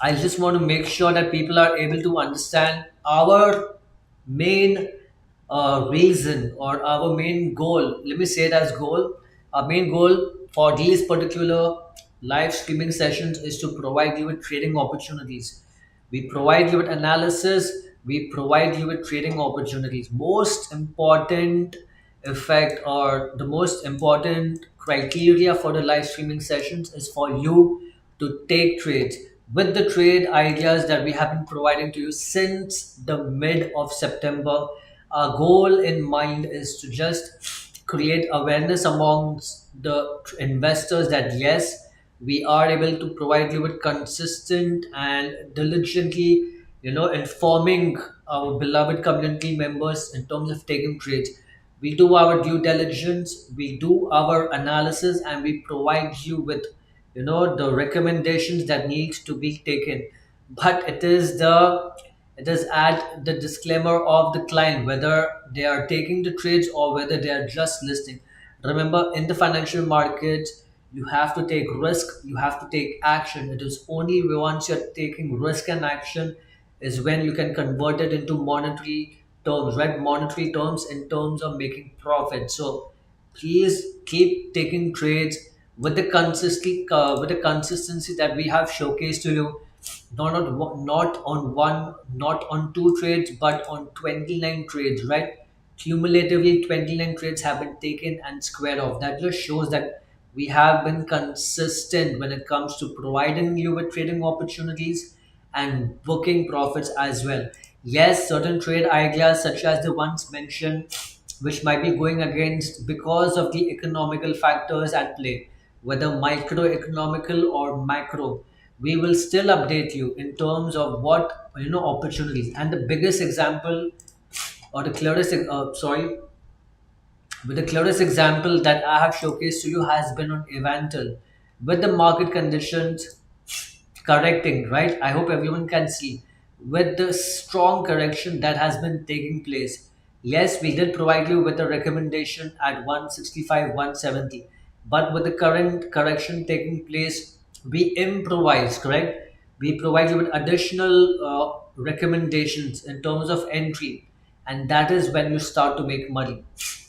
I just want to make sure that people are able to understand our main reason or our main goal. Let me say it as goal. Our main goal for these particular live streaming sessions is to provide you with trading opportunities. We provide you with analysis. We provide you with trading opportunities. Most important effect or the most important criteria for the live streaming sessions is for you to take trades with the trade ideas that we have been providing to you since the mid of September. Our goal in mind is to just create awareness amongst the investors that yes, we are able to provide you with consistent and diligently, informing our beloved community members in terms of taking trades. We do our due diligence, we do our analysis, and we provide you with, the recommendations that needs to be taken. But it is at the disclaimer of the client whether they are taking the trades or whether they are just listing. Remember, in the financial markets, you have to take risk, you have to take action. It is only once you're taking risk and action is when you can convert it into monetary terms, right? Monetary terms in terms of making profit. So please keep taking trades with the consistency that we have showcased to you. Not on one, not on two trades, but on 29 trades, right? Cumulatively, 29 trades have been taken and squared off. That just shows that we have been consistent when it comes to providing you with trading opportunities and booking profits as well. Yes, certain trade ideas, such as the ones mentioned, which might be going against because of the economical factors at play, whether microeconomical or macro, we will still update you in terms of what opportunities. And the biggest example, or the clearest, but the clearest example that I have showcased to you has been on Evantel. With the market conditions correcting, right? I hope everyone can see with the strong correction that has been taking place. Yes, we did provide you with a recommendation at 165, 170, but with the current correction taking place, we improvise, correct? We provide you with additional recommendations in terms of entry, and that is when you start to make money.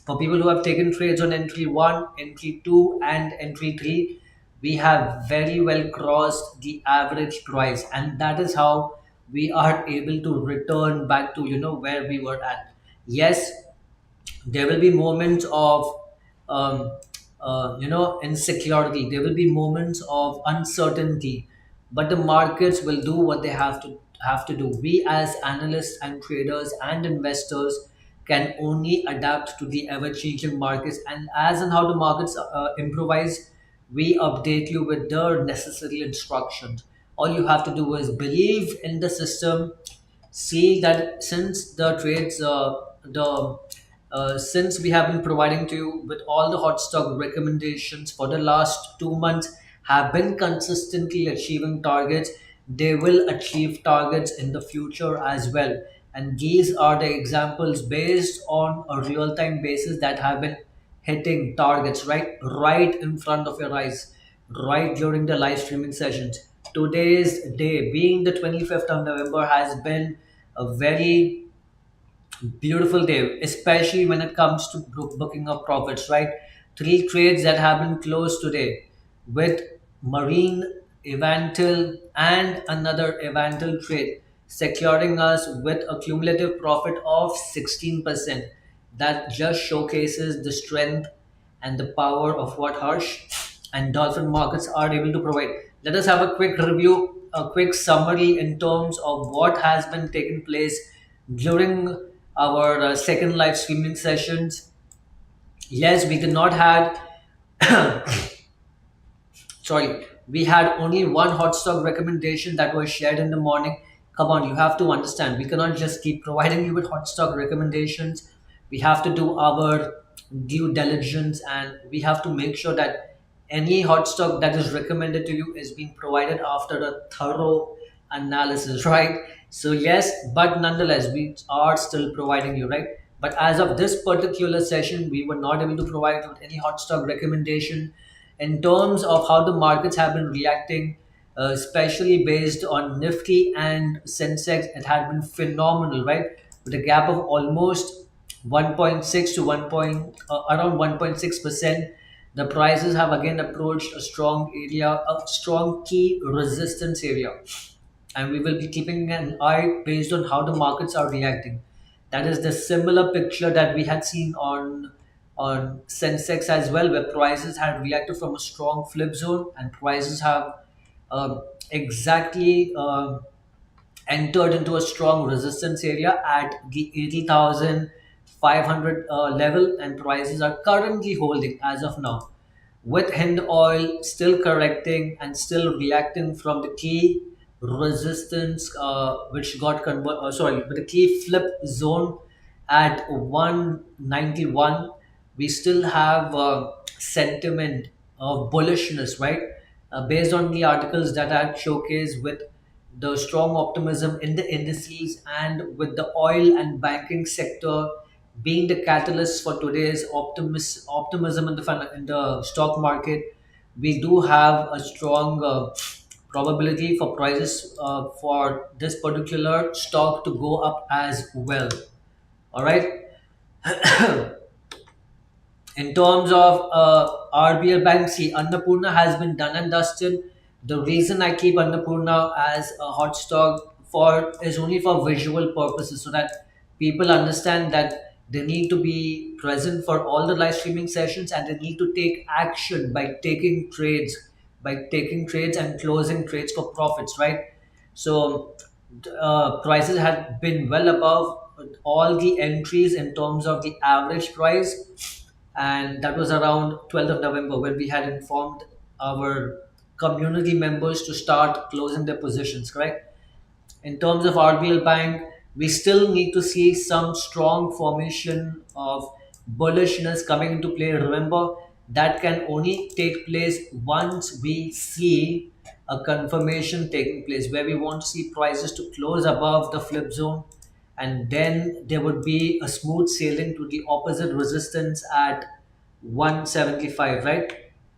For people who have taken trades on entry 1, entry 2, and entry 3, we have very well crossed the average price, and that is how we are able to return back to where we were at. Yes, there will be moments of um, insecurity, there will be moments of uncertainty, but the markets will do what they have to do. We as analysts and traders and investors can only adapt to the ever changing markets, and as and how the markets improvise, we update you with the necessary instructions. All you have to do is believe in the system, see that since the trades the since we have been providing to you with all the hot stock recommendations for the last 2 months have been consistently achieving targets, they will achieve targets in the future as well. And these are the examples based on a real-time basis that have been hitting targets right in front of your eyes, right during the live streaming sessions. Today's day, being the 25th of November, has been a very beautiful day, especially when it comes to booking of profits, right? Three trades that have been closed today with Marine, Evantil, and another Evantil trade, securing us with a cumulative profit of 16%. That just showcases the strength and the power of what Harsh and Dolphin markets are able to provide. Let us have a quick review, a quick summary in terms of what has been taking place during our second live streaming sessions. Yes, we did not had sorry, we had only one hot stock recommendation that was shared in the morning. Come on, you have to understand, we cannot just keep providing you with hot stock recommendations. We have to do our due diligence, and we have to make sure that any hot stock that is recommended to you is being provided after a thorough analysis, right? So yes, but nonetheless, we are still providing you, right? But as of this particular session, we were not able to provide with any hot stock recommendation in terms of how the markets have been reacting, especially based on Nifty and Sensex. It had been phenomenal, right? With a gap of almost 1.6 to 1 point, around 1.6%. The prices have again approached a strong area, a strong key resistance area, and we will be keeping an eye based on how the markets are reacting. That is the similar picture that we had seen on Sensex as well, where prices had reacted from a strong flip zone, and prices have exactly entered into a strong resistance area at the 80,500 level, and prices are currently holding as of now, with Hind oil still correcting and still reacting from the key resistance, which got with the key flip zone at 191, we still have sentiment of bullishness, right? Based on the articles that I showcased, with the strong optimism in the indices and with the oil and banking sector being the catalyst for today's optimism in in the stock market, we do have a strong probability for prices for this particular stock to go up as well. All right. In terms of RBL Bank, see, Annapurna has been done and dusted. The reason I keep Annapurna as a hot stock for is only for visual purposes, so that people understand that they need to be present for all the live streaming sessions, and they need to take action by taking trades and closing trades for profits, right? So prices had been well above all the entries in terms of the average price, and that was around 12th of November when we had informed our community members to start closing their positions, correct? In terms of RBL Bank, we still need to see some strong formation of bullishness coming into play. Remember, that can only take place once we see a confirmation taking place, where we want to see prices to close above the flip zone, and then there would be a smooth sailing to the opposite resistance at 175, right?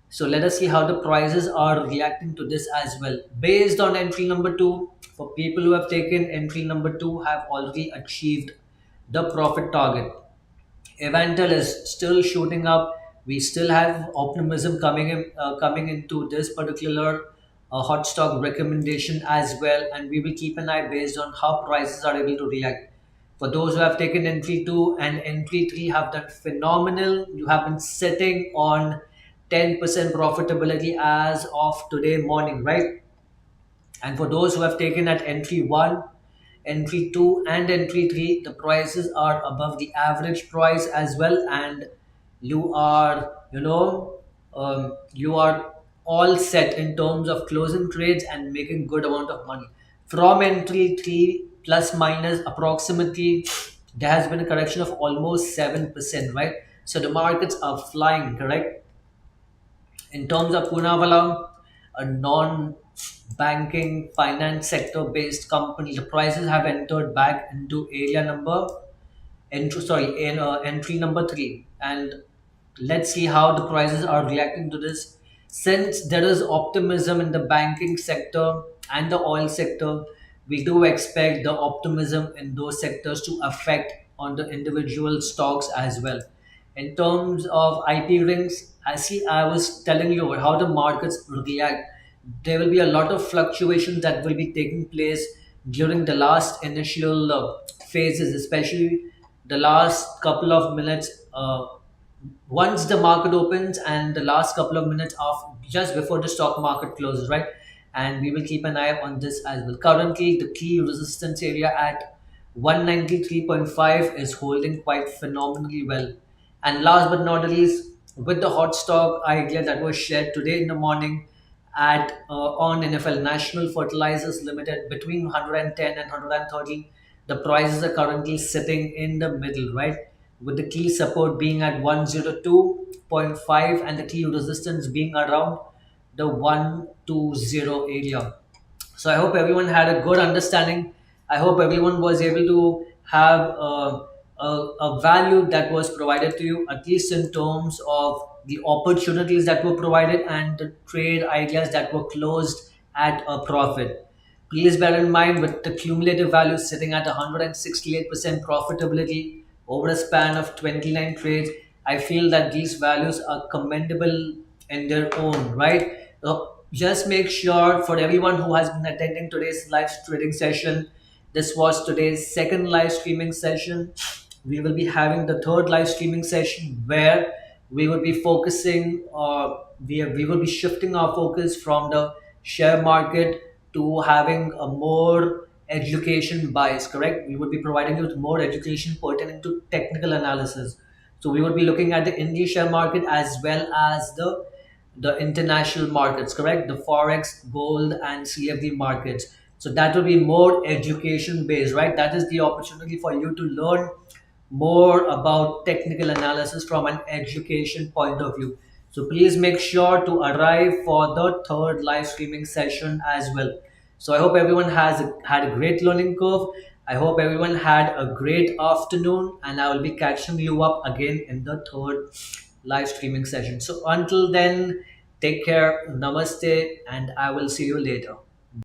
So let us see how the prices are reacting to this as well. Based on entry number two, for people who have taken entry number two, have already achieved the profit target. Evental is still shooting up. We still have optimism coming into this particular hot stock recommendation as well, and we will keep an eye based on how prices are able to react. For those who have taken entry two and entry three, have done phenomenal. You have been sitting on 10% profitability as of today morning, right? And for those who have taken at entry 1, entry 2, and entry 3, the prices are above the average price as well. And you are, you are all set in terms of closing trades and making good amount of money. From entry 3, plus minus approximately, there has been a correction of almost 7%, right? So the markets are flying, correct? In terms of Poonawalla, a non-banking finance sector-based company, the prices have entered back into entry number three, and let's see how the prices are reacting to this. Since there is optimism in the banking sector and the oil sector, we do expect the optimism in those sectors to affect on the individual stocks as well. In terms of IP rings, I was telling you how the markets react. There will be a lot of fluctuations that will be taking place during the last initial phases, especially the last couple of minutes. Once the market opens and the last couple of minutes of just before the stock market closes, right? And we will keep an eye on this as well. Currently, the key resistance area at 193.5 is holding quite phenomenally well. And last but not least, with the hot stock idea that was shared today in the morning at on NFL National Fertilizers Limited between 110 and 130, the prices are currently sitting in the middle, right? With the key support being at 102.5 and the key resistance being around the 120 area. So I hope everyone had a good understanding. I hope everyone was able to have a value that was provided to you, at least in terms of the opportunities that were provided and the trade ideas that were closed at a profit. Please bear in mind, with the cumulative value sitting at 168% profitability over a span of 29 trades, I feel that these values are commendable in their own right. Just make sure, for everyone who has been attending today's live trading session, this was today's second live streaming session. We will be having the third live streaming session where we will be focusing, we will be shifting our focus from the share market to having a more education bias, correct? We would be providing you with more education pertaining to technical analysis. So we would be looking at the Indian share market as well as the international markets, correct? The forex, gold, and CFD markets. So that will be more education based, right? That is the opportunity for you to learn more about technical analysis from an education point of view. So please make sure to arrive for the third live streaming session as well. So I hope everyone had a great learning curve. I hope everyone had a great afternoon, and I will be catching you up again in the third live streaming session. So until then, take care, namaste, and I will see you later.